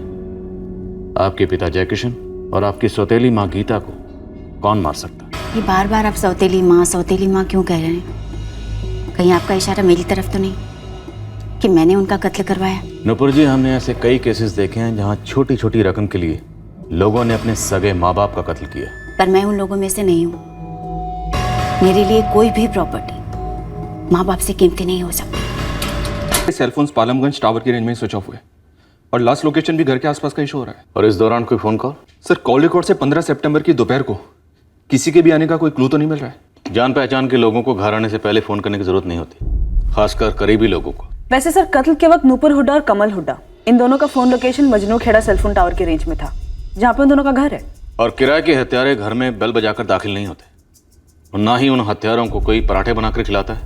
आपके पिता जयकिशन और आपकी सौतेली माँ गीता को कौन मार सकता है? ये बार बार आप सौतेली माँ क्यों कह रहे हैं? कहीं आपका इशारा मेरी तरफ तो नहीं कि मैंने उनका कत्ल करवाया? नुपुर जी, हमने ऐसे कई केसेस देखे हैं जहाँ छोटी छोटी रकम के लिए लोगों ने अपने सगे माँ बाप का कत्ल किया। पर मैं उन लोगों में से नहीं हूँ। मेरे लिए कोई भी प्रॉपर्टी माँ बाप से कीमती नहीं हो सकती। सेलफोन्स पालमगंज टावर की रेंज में स्विच ऑफ हुए और लास्ट लोकेशन भी घर के आसपास का इशू हो रहा है। और इस दौरान कोई phone call? Sir, call record से 15 सितंबर की दोपहर को किसी के भी आने का कोई क्लू तो नहीं मिल रहा है। जान पहचान के लोगों को घर आने से पहले फोन करने की जरूरत नहीं होती, खासकर करीबी लोगों को। वैसे सर, कत्ल के वक्त नूपुर हुड्डा और कमल हुड्डा, इन दोनों का phone location Majnu Khera cellphone tower की रेंज में था, जहाँ पे उन दोनों का घर है। और किराए के हत्यारे घर में बेल बजाकर दाखिल नहीं होते, और ना ही उन हत्यारों को कोई पराठे बनाकर खिलाता है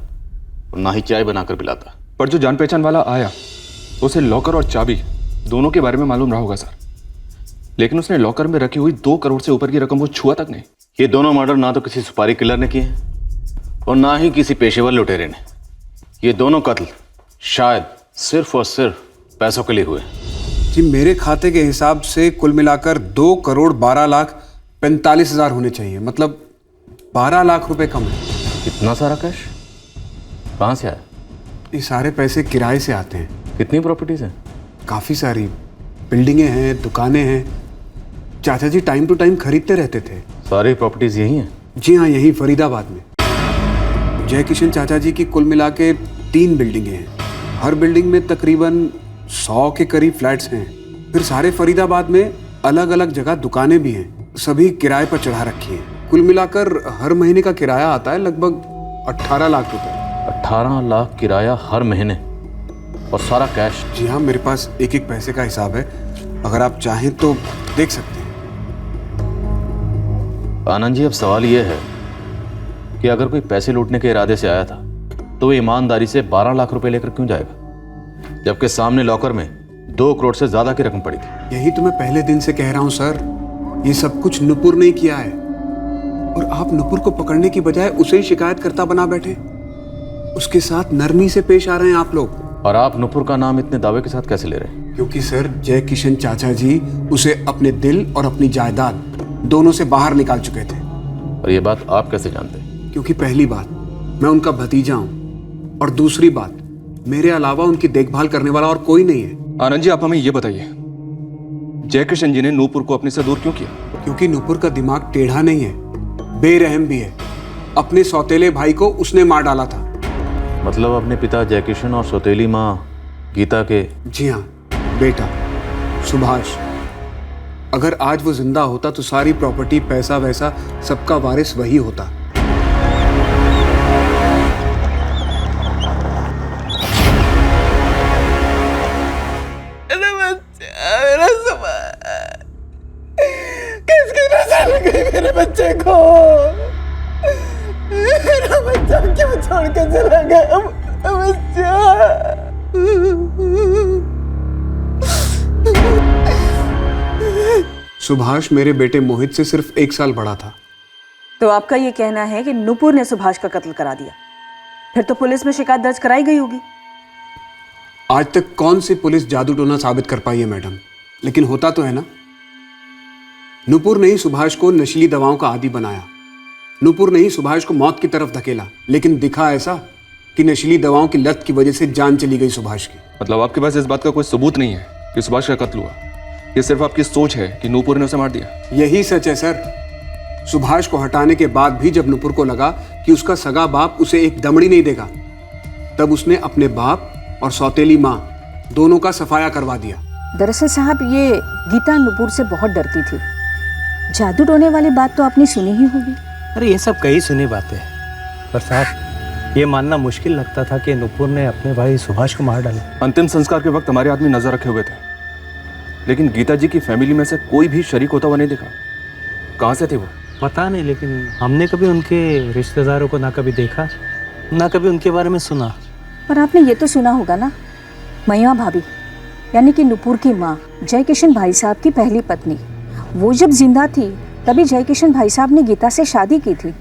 और ना ही चाय बनाकर पिलाता है। पर जो जान पहचान वाला आया उसे लॉकर और चाबी दोनों के बारे में मालूम रहा होगा सर, लेकिन उसने लॉकर में रखी हुई 2 करोड़ से ऊपर की रकम वो छुआ तक नहीं। ये दोनों मर्डर ना तो किसी सुपारी किलर ने किए हैं और ना ही किसी पेशेवर लुटेरे ने। ये दोनों कत्ल शायद सिर्फ और सिर्फ पैसों के लिए हुए। जी, मेरे खाते के हिसाब से कुल मिलाकर 2 करोड़ 12 लाख 45 हजार होने चाहिए, मतलब 12 लाख रुपए कम है। इतना सारा कैश कहाँ से आया? ये सारे पैसे किराए से आते हैं। कितनी प्रॉपर्टीज हैं? काफ़ी सारी बिल्डिंगें हैं, दुकानें हैं। चाचा जी टाइम टू टाइम खरीदते रहते थे। सारी प्रॉपर्टीज यही हैं? जी हाँ, यही फरीदाबाद में। जय किशन चाचा जी की कुल मिला के 3 बिल्डिंगें हैं। हर बिल्डिंग में तकरीबन 100 के करीब फ्लैट्स हैं। फिर सारे फरीदाबाद में अलग अलग जगह दुकानें भी हैं, सभी किराए पर चढ़ा रखी हैं। कुल मिलाकर हर महीने का किराया आता है लगभग 18 लाख रुपए। 18 लाख किराया हर महीने और सारा कैश? जी हाँ, मेरे पास एक एक पैसे का हिसाब है, अगर आप चाहें तो देख सकते हैं। आनंद जी, अब सवाल यह है कि अगर कोई पैसे लूटने के इरादे से आया था तो वो ईमानदारी से 12 लाख रुपए लेकर क्यों जाएगा, जबकि सामने लॉकर में 2 करोड़ से ज्यादा की रकम पड़ी थी? यही तो मैं पहले दिन से कह रहा हूं सर, ये सब कुछ नुपुर ने किया है और आप नुपुर को पकड़ने की बजाय उसे ही शिकायतकर्ता बना बैठे। उसके साथ नरमी से पेश आ रहे हैं आप लोग। और आप नुपुर का नाम इतने दावे के साथ कैसे ले रहे हैं? क्योंकि सर, जय किशन चाचा जी उसे अपने दिल और अपनी जायदाद दोनों से बाहर निकाल चुके थे। और ये बात आप कैसे जानते हैं? क्योंकि पहली बात, मैं उनका भतीजा हूं, और दूसरी बात, मेरे अलावा उनकी देखभाल करने वाला और कोई नहीं है। आनंद जी, आप हमें ये बताइए, जयकिशन जी ने नूपुर को अपने से दूर क्यों किया? क्योंकि नूपुर का दिमाग टेढ़ा नहीं है, बेरहम भी है। अपने सौतेले भाई को उसने मार डाला था। मतलब अपने पिता जयकिशन और सौतेली माँ गीता के? जी हाँ, बेटा सुभाष। अगर आज वो जिंदा होता तो सारी प्रॉपर्टी, पैसा वैसा सबका वारिस वही होता। मेरे बच्चे को, मेरा बच्चा क्यों छोड़ के चला गया? सुभाष मेरे बेटे मोहित से सिर्फ 1 साल बड़ा था। तो आपका ये कहना है कि नुपुर ने सुभाष का कत्ल करा दिया? फिर तो पुलिस में शिकायत दर्ज कराई गई होगी। आज तक कौन सी पुलिस जादू टोना साबित कर पाई है मैडम, लेकिन होता तो है ना। नुपुर ने ही सुभाष को नशीली दवाओं का आदी बनाया। नुपुर ने ही सुभाष को मौत की तरफ धकेला, लेकिन दिखा ऐसा कि नशीली दवाओं की लत की वजह से जान चली गई सुभाष की। मतलब आपके पास इस बात का कोई सबूत नहीं है कि सुभाष का कत्ल हुआ? ये सिर्फ आपकी सोच है कि नूपुर ने उसे मार दिया? यही सच है सर। सुभाष को हटाने के बाद भी जब नुपुर को लगा कि उसका सगा बाप उसे एक दमड़ी नहीं देगा, तब उसने अपने बाप और सौतेली माँ दोनों का सफाया करवा दिया। दरअसल साहब, ये गीता नुपुर से बहुत डरती थी। जादू टोने वाली बात तो आपने सुनी ही होगी। अरे ये सब कई सुनी बातें हैं, पर साहब ये मानना मुश्किल लगता था कि नुपुर ने अपने भाई सुभाष को मार डाला। अंतिम संस्कार के वक्त हमारे आदमी नजर रखे हुए थे, लेकिन गीता जी की फैमिली में से कोई भी शरीक होता हुआ नहीं दिखा। कहाँ से थे वो? पता नहीं, लेकिन हमने कभी उनके रिश्तेदारों को ना कभी देखा ना कभी उनके बारे में सुना। पर आपने ये तो सुना होगा ना, महिमा भाभी यानी कि नुपुर की माँ जयकिशन भाई साहब की पहली पत्नी, वो जब जिंदा थी तभी जयकिशन भाई साहब ने गीता से शादी की थी।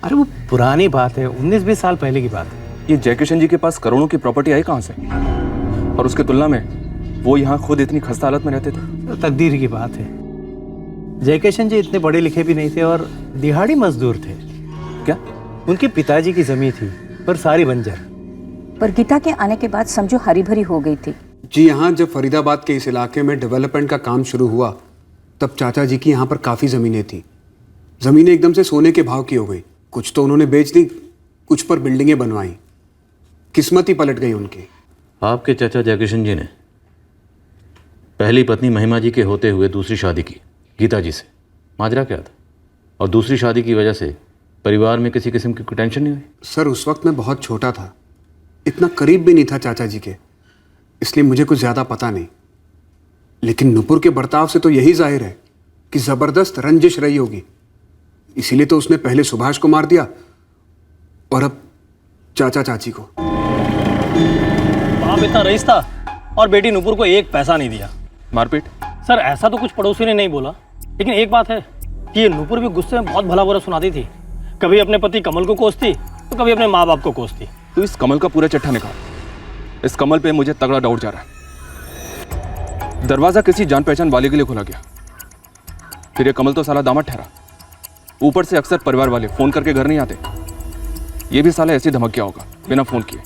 अरे वो पुरानी बात है, 19-20 साल पहले की बात है। ये जयकिशन जी के पास करोड़ों की प्रॉपर्टी आई कहाँ से? और उसके तुलना में वो यहाँ खुद इतनी खस्ता हालत में रहते थे। तो तकदीर की बात है। जयकिशन जी इतने पढ़े लिखे भी नहीं थे और दिहाड़ी मजदूर थे। क्या? उनके पिताजी की जमीन थी पर सारी बंजर। पर गीता के आने के बाद समझो हरी भरी हो गई थी। जी हाँ, जब फरीदाबाद के इस इलाके में डेवलपमेंट का काम शुरू हुआ तब चाचा जी की यहाँ पर काफ़ी ज़मीनें थी। ज़मीनें एकदम से सोने के भाव की हो गई। कुछ तो उन्होंने बेच दी, कुछ पर बिल्डिंगें बनवाई। किस्मत ही पलट गई उनकी। आपके चाचा जयकिशन जी ने पहली पत्नी महिमा जी के होते हुए दूसरी शादी की गीता जी से। माजरा क्या था? और दूसरी शादी की वजह से परिवार में किसी किस्म की कोई टेंशन नहीं हुई? सर उस वक्त मैं बहुत छोटा था, इतना करीब भी नहीं था चाचा जी के, इसलिए मुझे कुछ ज़्यादा पता नहीं। लेकिन नुपुर के बर्ताव से तो यही जाहिर है कि ज़बरदस्त रंजिश रही होगी, इसीलिए तो उसने पहले सुभाष को मार दिया और अब चाचा चाची को। बाप इतना रईस था और बेटी नुपुर को एक पैसा नहीं दिया। मारपीट? सर ऐसा तो कुछ पड़ोसी ने नहीं बोला, लेकिन एक बात है कि ये नुपुर भी गुस्से में बहुत भला बुरा सुनाती थी। कभी अपने पति कमल को कोसती तो कभी अपने माँ बाप को कोसती। तो इस कमल का पूरा चिट्ठा निकाल। इस कमल पे मुझे तगड़ा डाउट जा रहा है। दरवाजा किसी जान पहचान वाले के लिए खोला गया, फिर ये कमल तो साला दामाद ठहरा। ऊपर से अक्सर परिवार वाले फोन करके घर नहीं आते। ये भी साला ऐसी धमक गया होगा बिना फोन किए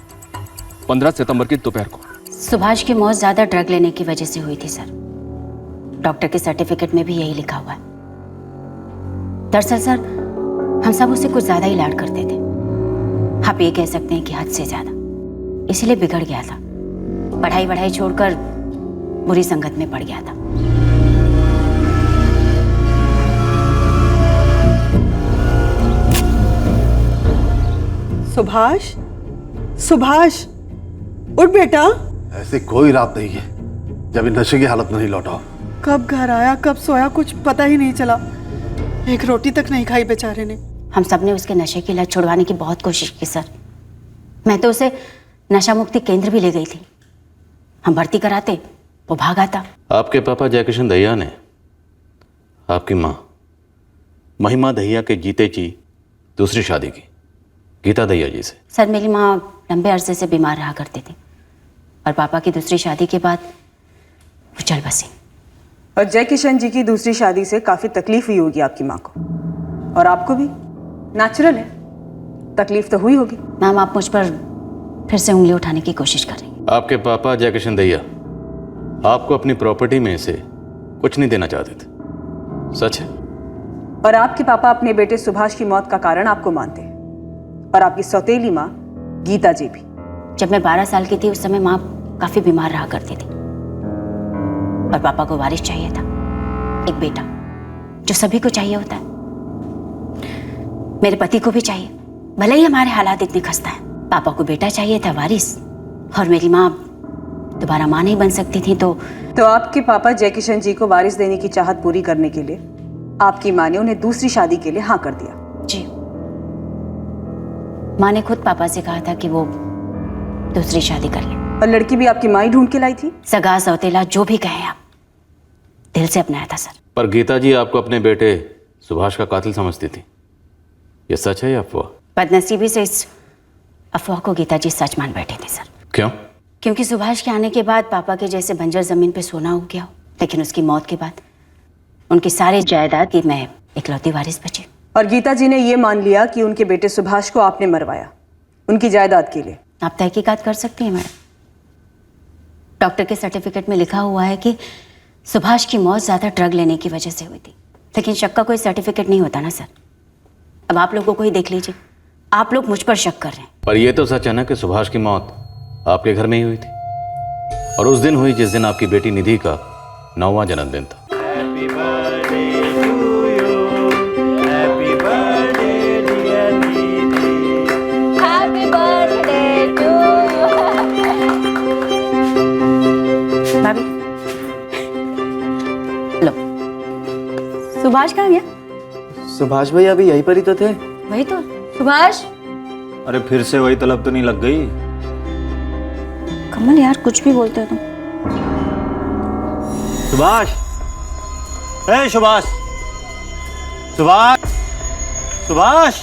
15 सितंबर की दोपहर को। सुभाष की मौत ज्यादा ड्रग लेने की वजह से हुई थी सर। डॉक्टर के सर्टिफिकेट में भी यही लिखा हुआ है। दरअसल सर हम सब उसे कुछ ज्यादा ही लाड करते थे। आप ये कह सकते हैं कि हद से ज्यादा, इसलिए बिगड़ गया था। पढ़ाई वढ़ाई छोड़कर बुरी संगत में पड़ गया था। सुभाष, सुभाष उठ बेटा। ऐसी कोई रात नहीं है जब नशे की हालत में नहीं लौटा। कब घर आया कब सोया कुछ पता ही नहीं चला। एक रोटी तक नहीं खाई बेचारे ने। हम सब ने उसके नशे की लत छुड़वाने की बहुत कोशिश की सर। मैं तो उसे नशा मुक्ति केंद्र भी ले गई थी। हम भर्ती कराते वो भाग आता। आपके पापा जयकिशन दहिया ने आपकी माँ महिमा दहिया के जीते जी दूसरी शादी की गीता दहिया जी से। सर मेरी माँ लंबे अरसे से बीमार रहा करती थी और पापा की दूसरी शादी के बाद वो चल बसी। और जयकिशन जी की दूसरी शादी से काफी तकलीफ हुई होगी आपकी माँ को, और आपको भी। नेचुरल है, तकलीफ तो हुई होगी। मैम आप मुझ पर फिर से उंगली उठाने की कोशिश कर रही हैं। आपके पापा जयकिशन दहिया आपको अपनी प्रॉपर्टी में से कुछ नहीं देना चाहते थे, सच है? और आपके पापा अपने बेटे सुभाष की मौत का कारण आपको मानते हैं, और आपकी सौतेली माँ गीता जी भी। जब मैं 12 साल की थी उस समय माँ काफी बीमार रहा करती थी और पापा को वारिस चाहिए था, एक बेटा जो सभी को चाहिए होता है। मेरे पति को भी चाहिए, भले ही हमारे हालात इतने खस्ता है। पापा को बेटा चाहिए था वारिस, और मेरी माँ दोबारा माँ नहीं बन सकती थी। तो आपके पापा जयकिशन जी को वारिस देने की चाहत पूरी करने के लिए आपकी माँ ने उन्हें दूसरी शादी के लिए हाँ कर दिया। जी, माँ ने खुद पापा से कहा था कि वो दूसरी शादी कर ले। और लड़की भी आपकी माँ ही ढूंढ के लाई थी? सगा सौतेला जो भी कहें आप, दिल से अपनाया था सर। पर गीता जी आपको अपने बेटे सुभाष का कातिल समझती थी, ये सच है या अफवाह? बदनसीबी से इस अफवाह को गीता जी सच मान बैठे थे सर। क्यों? क्योंकि सुभाष के आने के बाद पापा के जैसे बंजर जमीन पे सोना हो गया हो, लेकिन उसकी मौत के बाद उनकी सारी जायदाद की मैं इकलौती वारिस बची। और गीता जी ने ये मान लिया कि उनके बेटे सुभाष को आपने मरवाया उनकी जायदाद के लिए। आप तहकीकात कर सकती हैं मैडम। डॉक्टर के सर्टिफिकेट में लिखा हुआ है कि सुभाष की मौत ज्यादा ड्रग लेने की वजह से हुई थी, लेकिन शक का कोई सर्टिफिकेट नहीं होता ना सर। अब आप लोगों को ही देख लीजिए, आप लोग मुझ पर शक कर रहे हैं। पर यह तो सच है ना कि सुभाष की मौत आपके घर में ही हुई थी, और उस दिन हुई जिस दिन आपकी बेटी निधि का 9वां जन्मदिन था। Happy birthday to you. Happy birthday Subhash कहाँ गया? सुभाष भैया अभी यहीं पर ही तो थे। वही तो। सुभाष। अरे फिर से वही तलब तो नहीं लग गई? कमल यार कुछ भी बोलते हो तुम। सुभाष, ए सुभाष, सुभाष, सुभाष,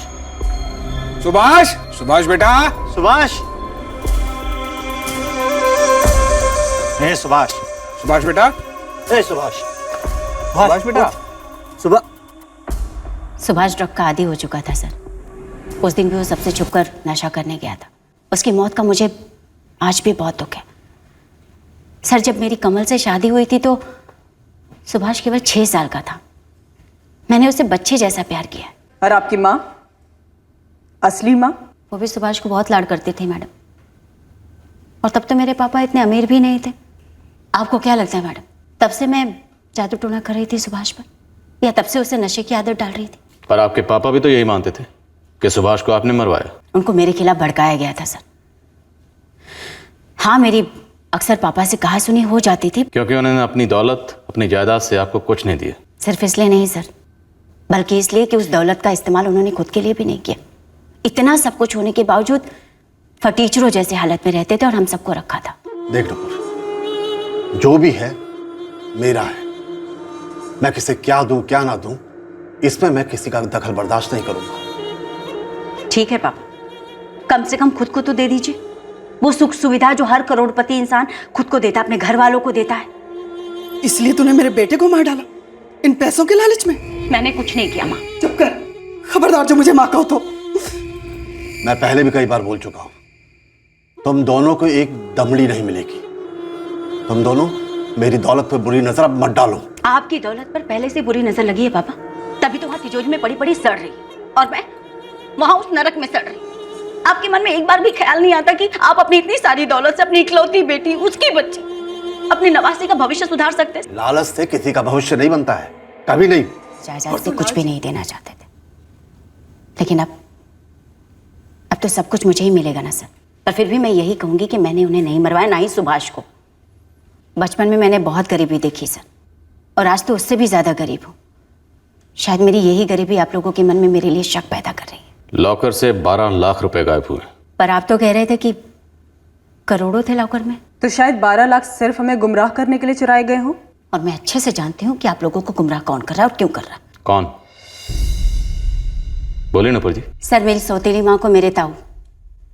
सुभाष, सुभाष बेटा, सुभाष, ए सुभाष, सुभाष बेटा, ए सुभाष, सुभाष बेटा। सुभाष ड्रग का आदी हो चुका था सर। उस दिन भी वो सबसे छुपकर नशा करने गया था। उसकी मौत का मुझे आज भी बहुत दुख है सर। जब मेरी कमल से शादी हुई थी तो सुभाष केवल 6 साल का था। मैंने उसे बच्चे जैसा प्यार किया। और आपकी माँ, असली माँ? वो भी सुभाष को बहुत लाड करते थे मैडम। और तब तो मेरे पापा इतने अमीर भी नहीं थे। आपको क्या लगता है मैडम, तब से मैं जादू टोना कर रही थी सुभाष पर, या तब से उसे नशे की आदत डाल रही थी? पर आपके पापा भी तो यही मानते थे कि सुभाष को आपने मरवाया। उनको मेरे खिलाफ भड़काया गया था सर। हाँ, मेरी अक्सर पापा से कहा सुनी हो जाती थी। क्योंकि उन्होंने अपनी दौलत, अपनी जायदाद से आपको कुछ नहीं दिया। सिर्फ इसलिए नहीं सर, बल्कि इसलिए कि उस दौलत का इस्तेमाल उन्होंने खुद के लिए भी नहीं किया। इतना सब कुछ होने के बावजूद फटीचरों जैसे हालत में रहते थे और हम सबको रखा था। देख नुपुर, जो भी है मेरा है। मैं किसे क्या दूं क्या ना दूं, इसमें मैं किसी का दखल बर्दाश्त नहीं करूंगा। ठीक है पापा, कम से कम खुद को तो दे दीजिए। वो सुख सुविधा जो हर करोड़पति इंसान खुद को देता, अपने घर वालों को देता है। इसलिए तूने मेरे बेटे को मार डाला इन पैसों के लालच में? मैंने कुछ नहीं किया माँ। चुप कर, खबरदार जो मुझे माँ कहो तो। मैं पहले भी कई बार बोल चुका हूं, तुम दोनों को एक दमड़ी नहीं मिलेगी। तुम दोनों मेरी दौलत पर बुरी नजर अब मत डालो। आपकी दौलत पर पहले से बुरी नजर लगी है पापा, तभी तो वहां तिजोरी में पड़ी पड़ी सड़ रही है और मैं वहां उस नरक में सड़ रही। आपके मन में एक बार भी ख्याल नहीं आता कि आप अपनी इतनी सारी दौलत से अपनी इकलौती बेटी, उसकी बच्ची, अपनी नवासी का भविष्य सुधार सकते हैं? लालच से किसी का भविष्य नहीं बनता है, कभी नहीं। जायदाद से कुछ भी नहीं देना चाहते थे, लेकिन अब तो सब कुछ मुझे ही मिलेगा ना सर। पर फिर भी मैं यही कहूंगी कि मैंने उन्हें नहीं मरवाया, ना ही सुभाष को। बचपन में मैंने बहुत गरीबी देखी सर, और आज तो उससे भी ज्यादा गरीब हूं। शायद मेरी यही गरीबी आप लोगों के मन में मेरे लिए शक पैदा कर रही है। लॉकर से 12 लाख रुपए गायब हुए। पर आप तो कह रहे थे कि करोड़ों थे लॉकर में। तो शायद 12 लाख सिर्फ हमें गुमराह करने के लिए चुराए गए हों। और मैं अच्छे से जानती हूँ कि आप लोगों को गुमराह कौन कर रहा है और क्यों कर रहा है। कौन? बोलिए नुपुर जी। सर, मेरी सौतेली माँ को मेरे ताऊ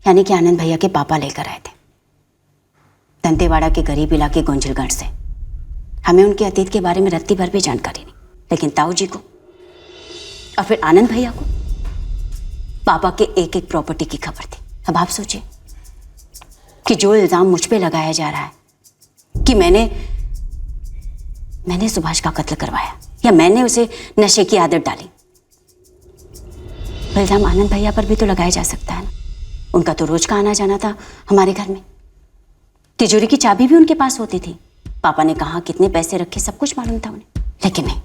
यानी कि आनंद भैया के पापा लेकर आए थे दंतेवाड़ा के गरीब इलाके गुंजलगढ़ से। हमें उनके अतीत के बारे में रत्ती भर भी जानकारी नहीं, लेकिन ताऊ जी को और फिर आनंद भैया को पापा के एक एक प्रॉपर्टी की खबर थी। अब आप सोचिए कि जो इल्जाम मुझ पे लगाया जा रहा है कि मैंने सुभाष का कत्ल करवाया या मैंने उसे नशे की आदत डाली, इल्जाम आनंद भैया पर भी तो लगाया जा सकता है ना। उनका तो रोज का आना जाना था हमारे घर में, तिजोरी की चाबी भी उनके पास होती थी। पापा ने कहा कितने पैसे रखे सब कुछ मालूम था उन्हें, लेकिन नहीं,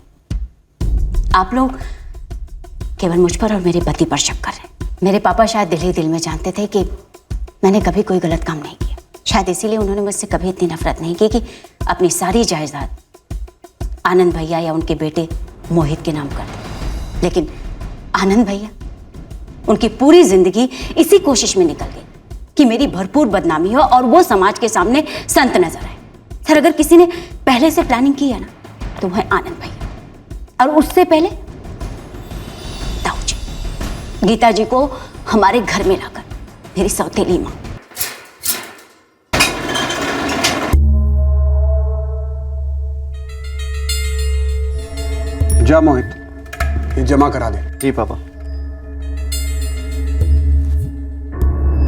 आप लोग केवल मुझ पर और मेरे पति पर शक कर रहे हैं। मेरे पापा शायद दिल ही दिल में जानते थे कि मैंने कभी कोई गलत काम नहीं किया। शायद इसीलिए उन्होंने मुझसे कभी इतनी नफरत नहीं की कि अपनी सारी जायदाद आनंद भैया या उनके बेटे मोहित के नाम कर दी। लेकिन आनंद भैया, उनकी पूरी जिंदगी इसी कोशिश में निकल गई कि मेरी भरपूर बदनामी हो और वो समाज के सामने संत नजर आए। सर, अगर किसी ने पहले से प्लानिंग की है ना, तो वह है आनंद भैया, और उससे पहले ताऊ जी, गीता जी को हमारे घर में लाकर मेरी सौतेली माँ। जा मोहित, ये जमा करा दे। जी पापा।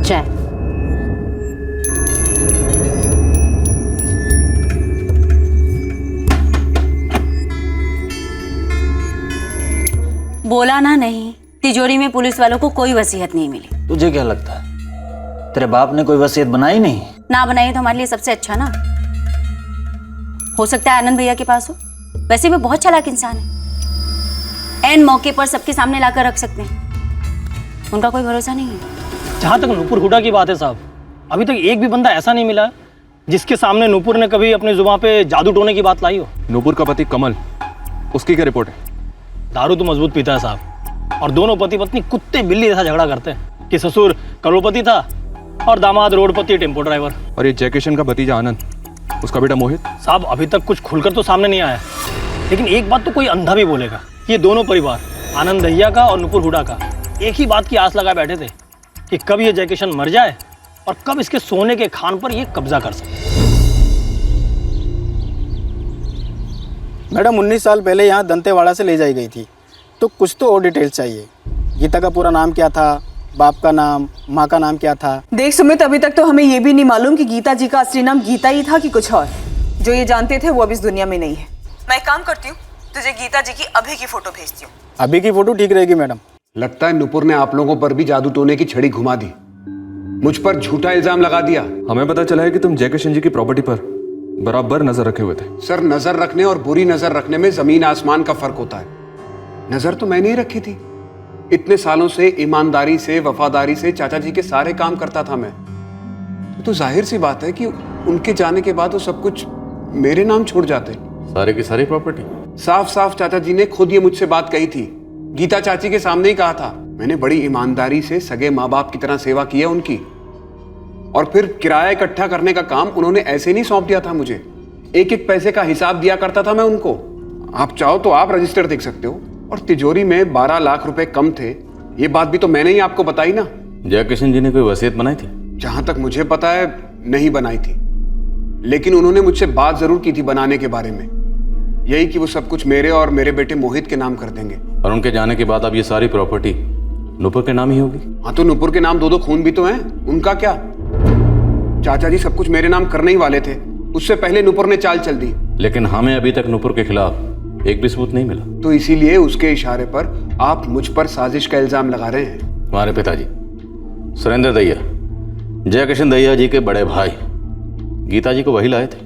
चाय। बोला ना नहीं, तिजोरी में पुलिस वालों को कोई वसीयत नहीं मिली। तुझे क्या लगता है तेरे बाप ने कोई वसीयत बनाई नहीं? ना बनाई तो हमारे लिए सबसे अच्छा ना। हो सकता है आनंद भैया के पास हो, वैसे भी बहुत चालाक इंसान है, एन मौके पर सबके सामने लाकर रख सकते हैं। उनका कोई भरोसा नहीं है। जहाँ तक नूपुर हुडा की बात है साहब, अभी तक एक भी बंदा ऐसा नहीं मिला जिसके सामने नूपुर ने कभी अपनी जुबान पे जादू टोने की बात लाई हो। नूपुर का पति कमल, उसकी क्या रिपोर्ट है? दारू तो मजबूत पीता है साहब, और दोनों पति पत्नी कुत्ते बिल्ली जैसा झगड़ा करते हैं कि ससुर करोड़पति था और दामाद रोडपति टेम्पो ड्राइवर। और ये जयकिशन का भतीजा आनंद, उसका बेटा मोहित? साहब अभी तक कुछ खुलकर तो सामने नहीं आया, लेकिन एक बात तो कोई अंधा भी बोलेगा, ये दोनों परिवार आनंद दहिया का और नुपुर हुडा का एक ही बात की आस लगाए बैठे थे कि कब ये जयकिशन मर जाए और कब इसके सोने के खान पर ये कब्जा कर सके। मैडम 19 साल पहले यहाँ दंतेवाड़ा से ले जाई गई थी, तो कुछ तो और डिटेल्स चाहिए। गीता का पूरा नाम क्या था, बाप का नाम, माँ का नाम क्या था? देख सुमित, अभी तक तो हमें ये भी नहीं मालूम कि गीता जी का असली नाम गीता ही था कि कुछ और। जो ये जानते थे वो अब इस दुनिया में नहीं है। मैं एक काम करती हूँ, तुझे गीता जी की अभी की फोटो भेजती हूँ। अभी की फोटो ठीक रहेगी मैडम। लगता है नुपुर ने आप लोगों पर भी जादू टोने की छड़ी घुमा दी, मुझ पर झूठा इल्जाम लगा दिया। हमें पता चला है कि तुम जयकिशन जी की प्रॉपर्टी पर बराबर नजर रखे हुए थे। सर, नजर रखने और बुरी नजर रखने में जमीन आसमान का फर्क होता है। नजर तो मैंने ही रखी थी। इतने सालों से ईमानदारी से, वफादारी से चाचा जी के सारे काम करता था मैं। तो जाहिर सी बात है कि उनके जाने के बाद वो सब कुछ मेरे नाम छोड़ जाते। सारे की सारी प्रॉपर्टी? साफ साफ चाचा जी ने खुद ये मुझसे बात कही थी, गीता चाची के सामने ही कहा था। मैंने बड़ी ईमानदारी से सगे माँ बाप की तरह सेवा की है उनकी, और फिर किराया इकट्ठा करने का काम उन्होंने ऐसे नहीं सौंप दिया था मुझे। एक एक पैसे का हिसाब दिया करता था मैं उनको। आप चाहो तो आप रजिस्टर देख सकते हो। और तिजोरी में 12 लाख रुपए कम थे, ये बात भी तो मैंने ही आपको बताई ना। जयकिशन जी ने कोई वसीयत बनाई थी? जहां तक मुझे पता है नहीं बनाई थी, लेकिन उन्होंने मुझसे बात जरूर की थी बनाने के बारे में, यही कि वो सब कुछ मेरे और मेरे बेटे मोहित के नाम कर देंगे। और उनके जाने के बाद अब ये सारी प्रॉपर्टी नुपुर के नाम ही होगी? हाँ, तो नुपुर के नाम 2-2 खून भी तो हैं, उनका क्या? चाचा जी सब कुछ मेरे नाम करने ही वाले थे, उससे पहले नुपुर ने चाल चल दी। लेकिन हमें अभी तक नुपुर के खिलाफ एक भी सबूत नहीं मिला। तो इसीलिए उसके इशारे पर आप मुझ पर साजिश का इल्जाम लगा रहे हैं। हमारे पिताजी सुरेंद्र दहिया, जयकिशन दहिया जी के बड़े भाई, गीता जी को वही लाए थे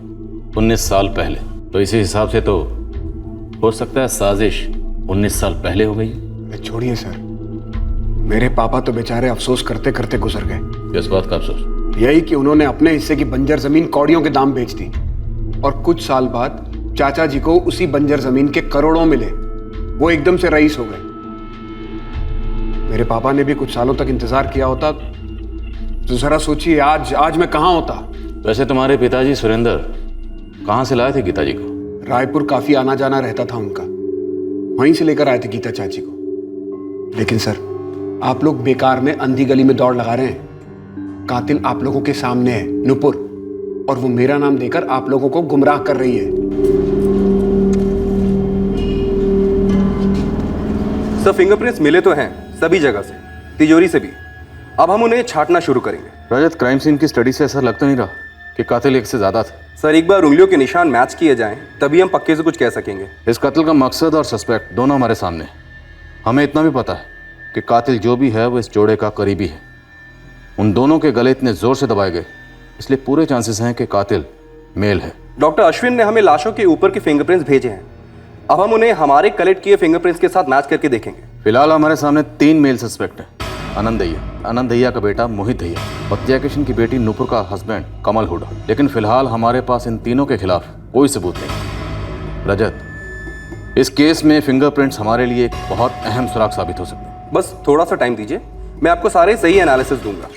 19 साल पहले। तो इसी हिसाब से तो हो सकता है साजिश 19 साल पहले हो गई। छोड़िए सर, मेरे पापा तो बेचारे अफसोस करते करते गुजर गए। किस बात का अफसोस? यही कि उन्होंने अपने हिस्से की बंजर जमीन कौड़ियों के दाम बेच दी, और कुछ साल बाद चाचा जी को उसी बंजर जमीन के करोड़ों मिले। वो एकदम से रईस हो गए। मेरे पापा ने भी कुछ सालों तक इंतजार किया होता तो जरा सोचिए आज मैं कहाँ होता। वैसे तुम्हारे पिताजी सुरेंद्र कहाँ से लाए थे गीता जी को? रायपुर काफी आना जाना रहता था उनका, वहीं से लेकर आए थे गीता चाची को। लेकिन सर, आप लोग बेकार में अंधी गली में दौड़ लगा रहे हैं। कातिल आप लोगों के सामने है, नुपुर, और वो मेरा नाम देकर आप लोगों को गुमराह कर रही है। सब फिंगरप्रिंट्स मिले तो हैं सभी जगह से, तिजोरी से भी। अब हम उन्हें छांटना शुरू करेंगे। रजत, क्राइम सीन की स्टडी से ऐसा लगता नहीं रहा कि कातिल एक से ज्यादा थे। सर, एक बार उंगलियों के निशान मैच किए जाएं, तभी हम पक्के से कुछ कह सकेंगे। इस कत्ल का मकसद और सस्पेक्ट दोनों हमारे सामने हैं। हमें इतना भी पता है कि कातिल जो भी है वो इस जोड़े का करीबी है। उन दोनों के गले इतने जोर से दबाए गए, इसलिए पूरे चांसेस हैं कि कातिल मेल है। डॉक्टर अश्विन ने हमें लाशों के ऊपर के फिंगरप्रिंट्स भेजे हैं। अब हम उन्हें हमारे कलेक्ट किए फिंगरप्रिंट्स के साथ मैच करके देखेंगे। फिलहाल हमारे सामने 3 मेल सस्पेक्ट हैं। आनंद दहिया का बेटा मोहित दहिया और जयकिशन की बेटी नुपुर का हस्बैंड कमल हुडा। लेकिन फिलहाल हमारे पास इन तीनों के खिलाफ कोई सबूत नहीं। रजत, इस केस में फिंगरप्रिंट्स हमारे लिए एक बहुत अहम सुराग साबित हो सकते हैं। बस थोड़ा सा टाइम दीजिए, मैं आपको सारे सही एनालिसिस दूंगा।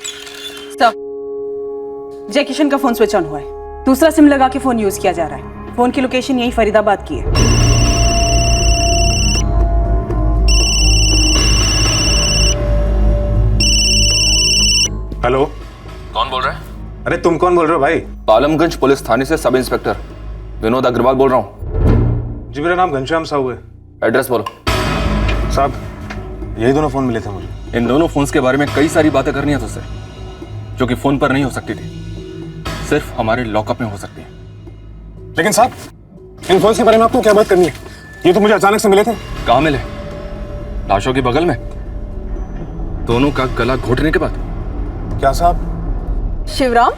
जयकिशन का फोन स्विच ऑन हुआ है, दूसरा सिम लगा के फोन यूज किया जा रहा है। फोन की लोकेशन यही फरीदाबाद की है। हेलो, कौन बोल रहा है? अरे तुम कौन बोल रहे हो भाई? आलमगंज पुलिस थाने से सब इंस्पेक्टर विनोद अग्रवाल बोल रहा हूँ। जी, मेरा नाम घनश्याम साहू है। एड्रेस बोलो। साहब, यही दोनों फोन मिले थे मुझे। इन दोनों फोन्स के बारे में कई सारी बातें करनी है तुझसे, जो कि फोन पर नहीं हो सकती थी, सिर्फ हमारे लॉकअप में हो सकती है। लेकिन साहब, इन फोन्स के बारे में आपको क्या बात करनी है? ये तो मुझे अचानक से मिले थे। कहाँ मिले? लाशों के बगल में, दोनों का गला घोटने के बाद। क्या साहब? शिवराम,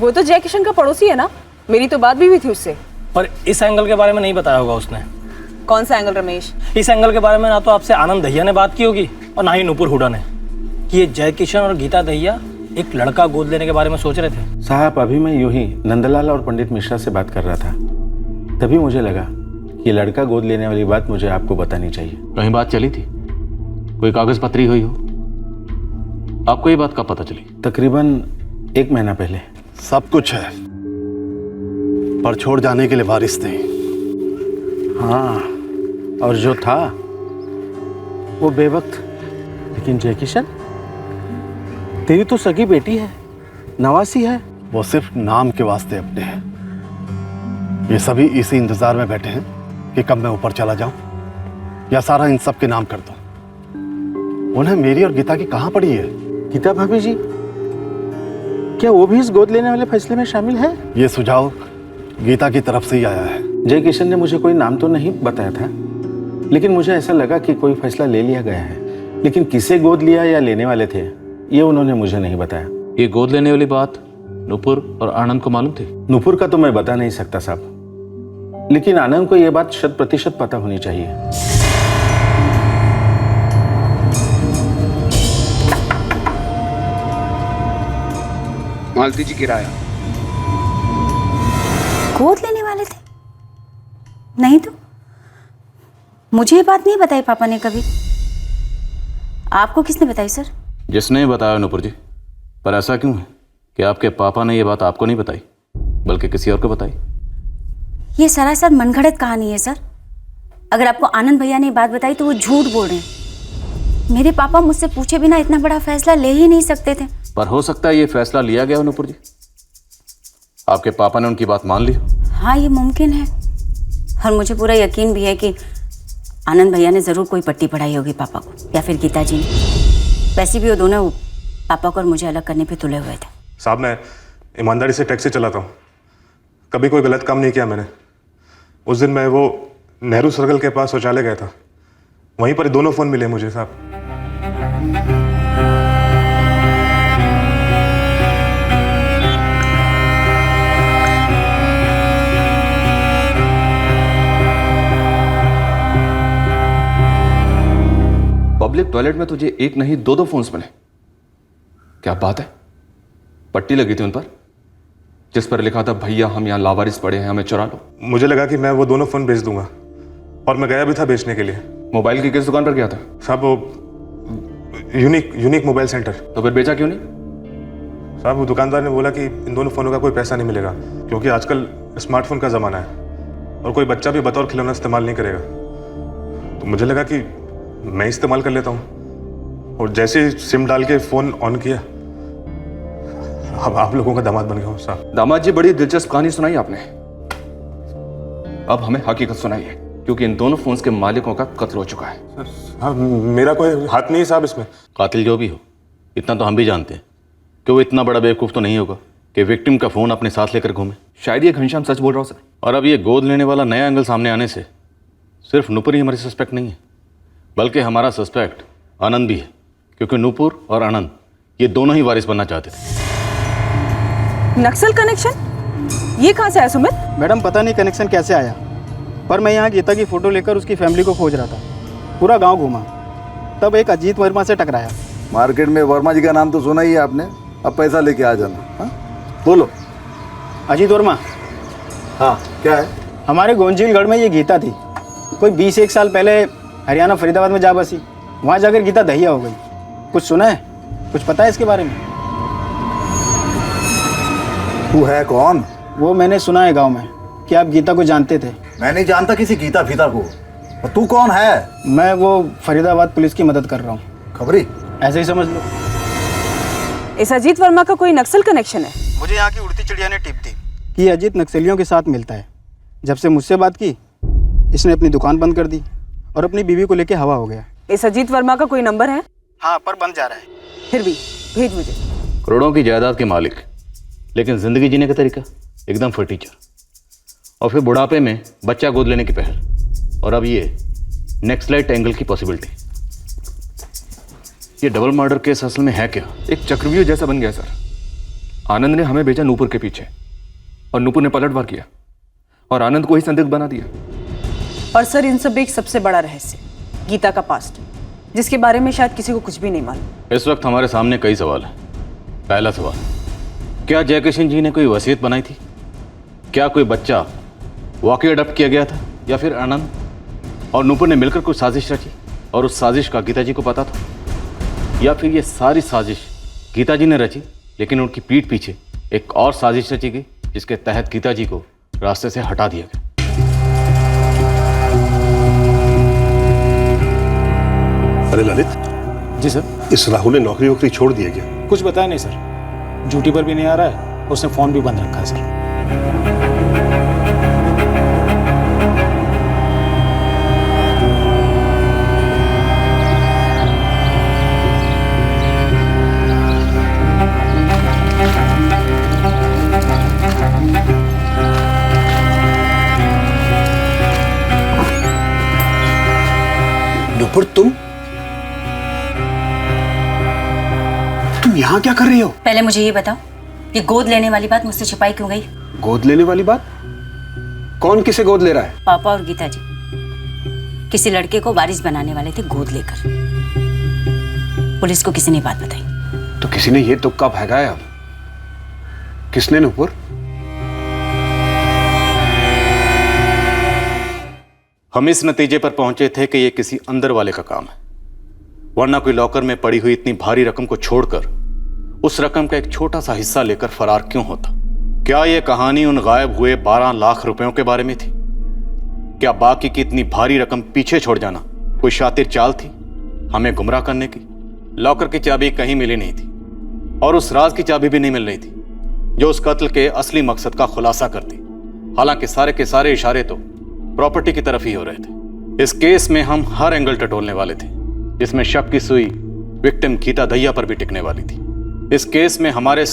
वो तो जयकिशन का पड़ोसी है ना, मेरी तो बात भी हुई थी उससे। पर इस एंगल के बारे में नहीं बताया होगा उसने। कौन सा एंगल रमेश? इस एंगल के बारे में ना तो आपसे आनंद दहिया ने बात की होगी और ना ही नुपुर हुडा ने, कि ये जयकिशन और गीता दहिया एक लड़का गोद लेने के बारे में सोच रहे थे। साहब, अभी मैं यूं ही नंदलाल और पंडित मिश्रा से बात कर रहा था, तभी मुझे लगा ये लड़का गोद लेने वाली बात मुझे आपको बतानी चाहिए। कहीं बात चली थी, कोई कागज पत्री हुई हो? आपको ये बात कब पता चली? तकरीबन 1 महीना पहले। सब कुछ है, पर छोड़ जाने के लिए वारिस थे। हाँ, और जो था वो बेवक्त। लेकिन जय किशन, तेरी तो सगी बेटी है, नवासी है। वो सिर्फ नाम के वास्ते अपने हैं। ये सभी इसी इंतजार में बैठे हैं कि कब मैं ऊपर चला जाऊं या सारा इन सब के नाम कर दूं। उन्हें मेरी और गीता की कहां पड़ी है? गीता भाभी जी, क्या वो भी इस गोद लेने वाले फैसले में शामिल है? ये सुझाव गीता की तरफ से ही आया है। जय किशन ने मुझे कोई नाम तो नहीं बताया था, लेकिन मुझे ऐसा लगा कि कोई फैसला ले लिया गया है। लेकिन किसे गोद लिया या लेने वाले थे, ये उन्होंने मुझे नहीं बताया। ये गोद लेने वाली बात नुपुर और आनंद को मालूम थी? नुपुर का तो मैं बता नहीं सकता साहब, लेकिन आनंद को यह बात 100% पता होनी चाहिए। मालती जी किराया। गोद लेने वाले थे? नहीं तो मुझे ये बात नहीं बताई पापा ने कभी। आपको किसने बताई सर? जिसने बताया नुपुर जी, पर ऐसा क्यों है कि आपके पापा ने ये बात आपको नहीं बताई बल्कि किसी और को बताई? ये सरासर मनगढ़ंत कहानी है सर। अगर आपको आनंद भैया ने बात बताई तो वो झूठ बोल रहे हैं। मेरे पापा मुझसे पूछे बिना इतना बड़ा फैसला ले ही नहीं सकते थे। पर हो सकता है ये फैसला लिया गया हो नुपुर जी, आपके पापा ने उनकी बात मान ली। हाँ, ये मुमकिन है, और मुझे पूरा यकीन भी है कि आनंद भैया ने जरूर कोई पट्टी पढ़ाई होगी पापा को, या फिर गीता जी ने। वैसे भी वो दोनों पापा को और मुझे अलग करने पे तुले हुए थे। साहब, मैं ईमानदारी से टैक्सी चलाता हूँ, कभी कोई गलत काम नहीं किया मैंने। उस दिन मैं वो नेहरू सर्कल के पास शौचालय गया था, वहीं पर दोनों फ़ोन मिले मुझे साहब। पब्लिक टॉयलेट में तुझे एक नहीं 2 फोन्स मिले? क्या बात है? पट्टी लगी थी उन पर जिस पर लिखा था भैया हम यहाँ लावारिस पड़े हैं, हमें चुरा लो। मुझे लगा कि मैं वो दोनों फ़ोन बेच दूंगा, और मैं गया भी था बेचने के लिए। मोबाइल की किस दुकान पर गया था? साहब वो यूनिक मोबाइल सेंटर। तो फिर बेचा क्यों नहीं? साहब वो दुकानदार ने बोला कि इन दोनों फ़ोनों का कोई पैसा नहीं मिलेगा, क्योंकि आजकल स्मार्टफोन का ज़माना है और कोई बच्चा भी बतौर खिलौना इस्तेमाल नहीं करेगा। तो मुझे लगा कि मैं इस्तेमाल कर लेता हूँ, और जैसे ही सिम डाल के फ़ोन ऑन किया, अब आप लोगों का दामाद बन गया हूँ साहब। दामाद जी, बड़ी दिलचस्प कहानी सुनाई आपने। अब हमें हकीकत सुनाइए, क्योंकि इन दोनों फोन्स के मालिकों का कत्ल हो चुका है। हाँ, मेरा कोई हाथ नहीं साहब इसमें। कातिल जो भी हो, इतना तो हम भी जानते हैं कि वो इतना बड़ा बेवकूफ़ तो नहीं होगा कि विक्टिम का फ़ोन अपने साथ लेकर घूमे। शायद ये घनश्याम सच बोल रहा हो सर। और अब ये गोद लेने वाला नया एंगल सामने आने से सिर्फ नुपुर ही हमारी सस्पेक्ट नहीं है, बल्कि हमारा सस्पेक्ट आनंद भी है, क्योंकि नुपुर और आनंद ये दोनों ही वारिस बनना चाहते थे। नक्सल कनेक्शन? ये कहाँ से आया सुमित? मैडम पता नहीं कनेक्शन कैसे आया, पर मैं यहाँ गीता की फ़ोटो लेकर उसकी फैमिली को खोज रहा था। पूरा गांव घूमा, तब एक अजीत वर्मा से टकराया। मार्केट में वर्मा जी का नाम तो सुना ही है आपने, अब पैसा लेके आ जाना। हाँ बोलो। अजीत वर्मा? हाँ, क्या है? हमारे गोंजीलगढ़ में ये गीता थी, कोई 20-1 साल पहले हरियाणा फरीदाबाद में जा बसी। वहाँ जाकर गीता दहिया हो गई। कुछ सुना है? कुछ पता है इसके बारे में? तू है कौन? वो मैंने सुना है गांव में कि आप गीता को जानते थे। मैं नहीं जानता किसी गीता फीता को। और तू कौन है? मैं वो फरीदाबाद पुलिस की मदद कर रहा हूँ। खबरी? ऐसे ही समझ लो। इस अजीत वर्मा का कोई नक्सल कनेक्शन है? मुझे यहाँ की उड़ती चिड़िया ने टिप दी कि अजीत नक्सलियों के साथ मिलता है। जब से मुझसे बात की, इसने अपनी दुकान बंद कर दी और अपनी बीवी को लेके हवा हो गया। इस अजीत वर्मा का कोई नंबर है? हाँ, पर बंद जा रहा है। फिर भी भेज मुझे। करोड़ों की जायदाद के मालिक, लेकिन जिंदगी जीने का तरीका एकदम फटीचर। और फिर बुढ़ापे में बच्चा गोद लेने की पहल, और अब ये नेक्सलाइट एंगल की पॉसिबिलिटी। ये डबल मर्डर केस असल में है क्या? एक चक्रव्यूह जैसा बन गया सर। आनंद ने हमें भेजा नूपुर के पीछे, और नूपुर ने पलटवार किया और आनंद को ही संदिग्ध बना दिया। और सर, इन सब एक सबसे बड़ा रहस्य, गीता का पास्ट, जिसके बारे में शायद किसी को कुछ भी नहीं मालूम। इस वक्त हमारे सामने कई सवाल हैं। पहला सवाल, क्या जयकिशन जी ने कोई वसीयत बनाई थी? क्या कोई बच्चा वाकई अडॉप्ट किया गया था? या फिर आनंद और नूपुर ने मिलकर कोई साजिश रची और उस साजिश का गीता जी को पता था, या फिर ये सारी साजिश गीता जी ने रची लेकिन उनकी पीठ पीछे एक और साजिश रची गई जिसके तहत गीता जी को रास्ते से हटा दिया गया। अरे ललित। जी सर। इस राहुल ने नौकरी वोकरी छोड़ दिया क्या? कुछ बताया नहीं सर, ड्यूटी पर भी नहीं आ रहा है, उसने फोन भी बंद रखा है सर। नुपुर तुम यहाँ क्या कर रही हो? पहले मुझे ये बताओ, ये गोद लेने वाली बात मुझसे छिपाई क्यों गई? गोद लेने वाली बात? कौन किसे गोद ले रहा है? पापा और गीता जी किसी लड़के को वारिस बनाने वाले थे गोद लेकर। पुलिस को किसी ने बात बताई। तो किसी ने ये तुक्का भगाया। किसने नुपुर? हम इस नतीजे पर पहुंचे थे कि यह किसी अंदर वाले का काम है, वरना कोई लॉकर में पड़ी हुई इतनी भारी रकम को छोड़कर उस रकम का एक छोटा सा हिस्सा लेकर फरार क्यों होता? क्या यह कहानी उन गायब हुए 12 लाख रुपयों के बारे में थी? क्या बाकी की इतनी भारी रकम पीछे छोड़ जाना कोई शातिर चाल थी हमें गुमराह करने की? लॉकर की चाबी कहीं मिली नहीं थी और उस राज की चाबी भी नहीं मिल रही थी जो उस कत्ल के असली मकसद का खुलासा करती। हालांकि सारे के सारे इशारे तो प्रॉपर्टी की तरफ ही हो रहे थे। इस केस में हम हर एंगल टटोलने वाले थे, जिसमें शक की सुई विक्टिम गीता दहिया पर भी टिकने वाली थी। इस केस में हमारे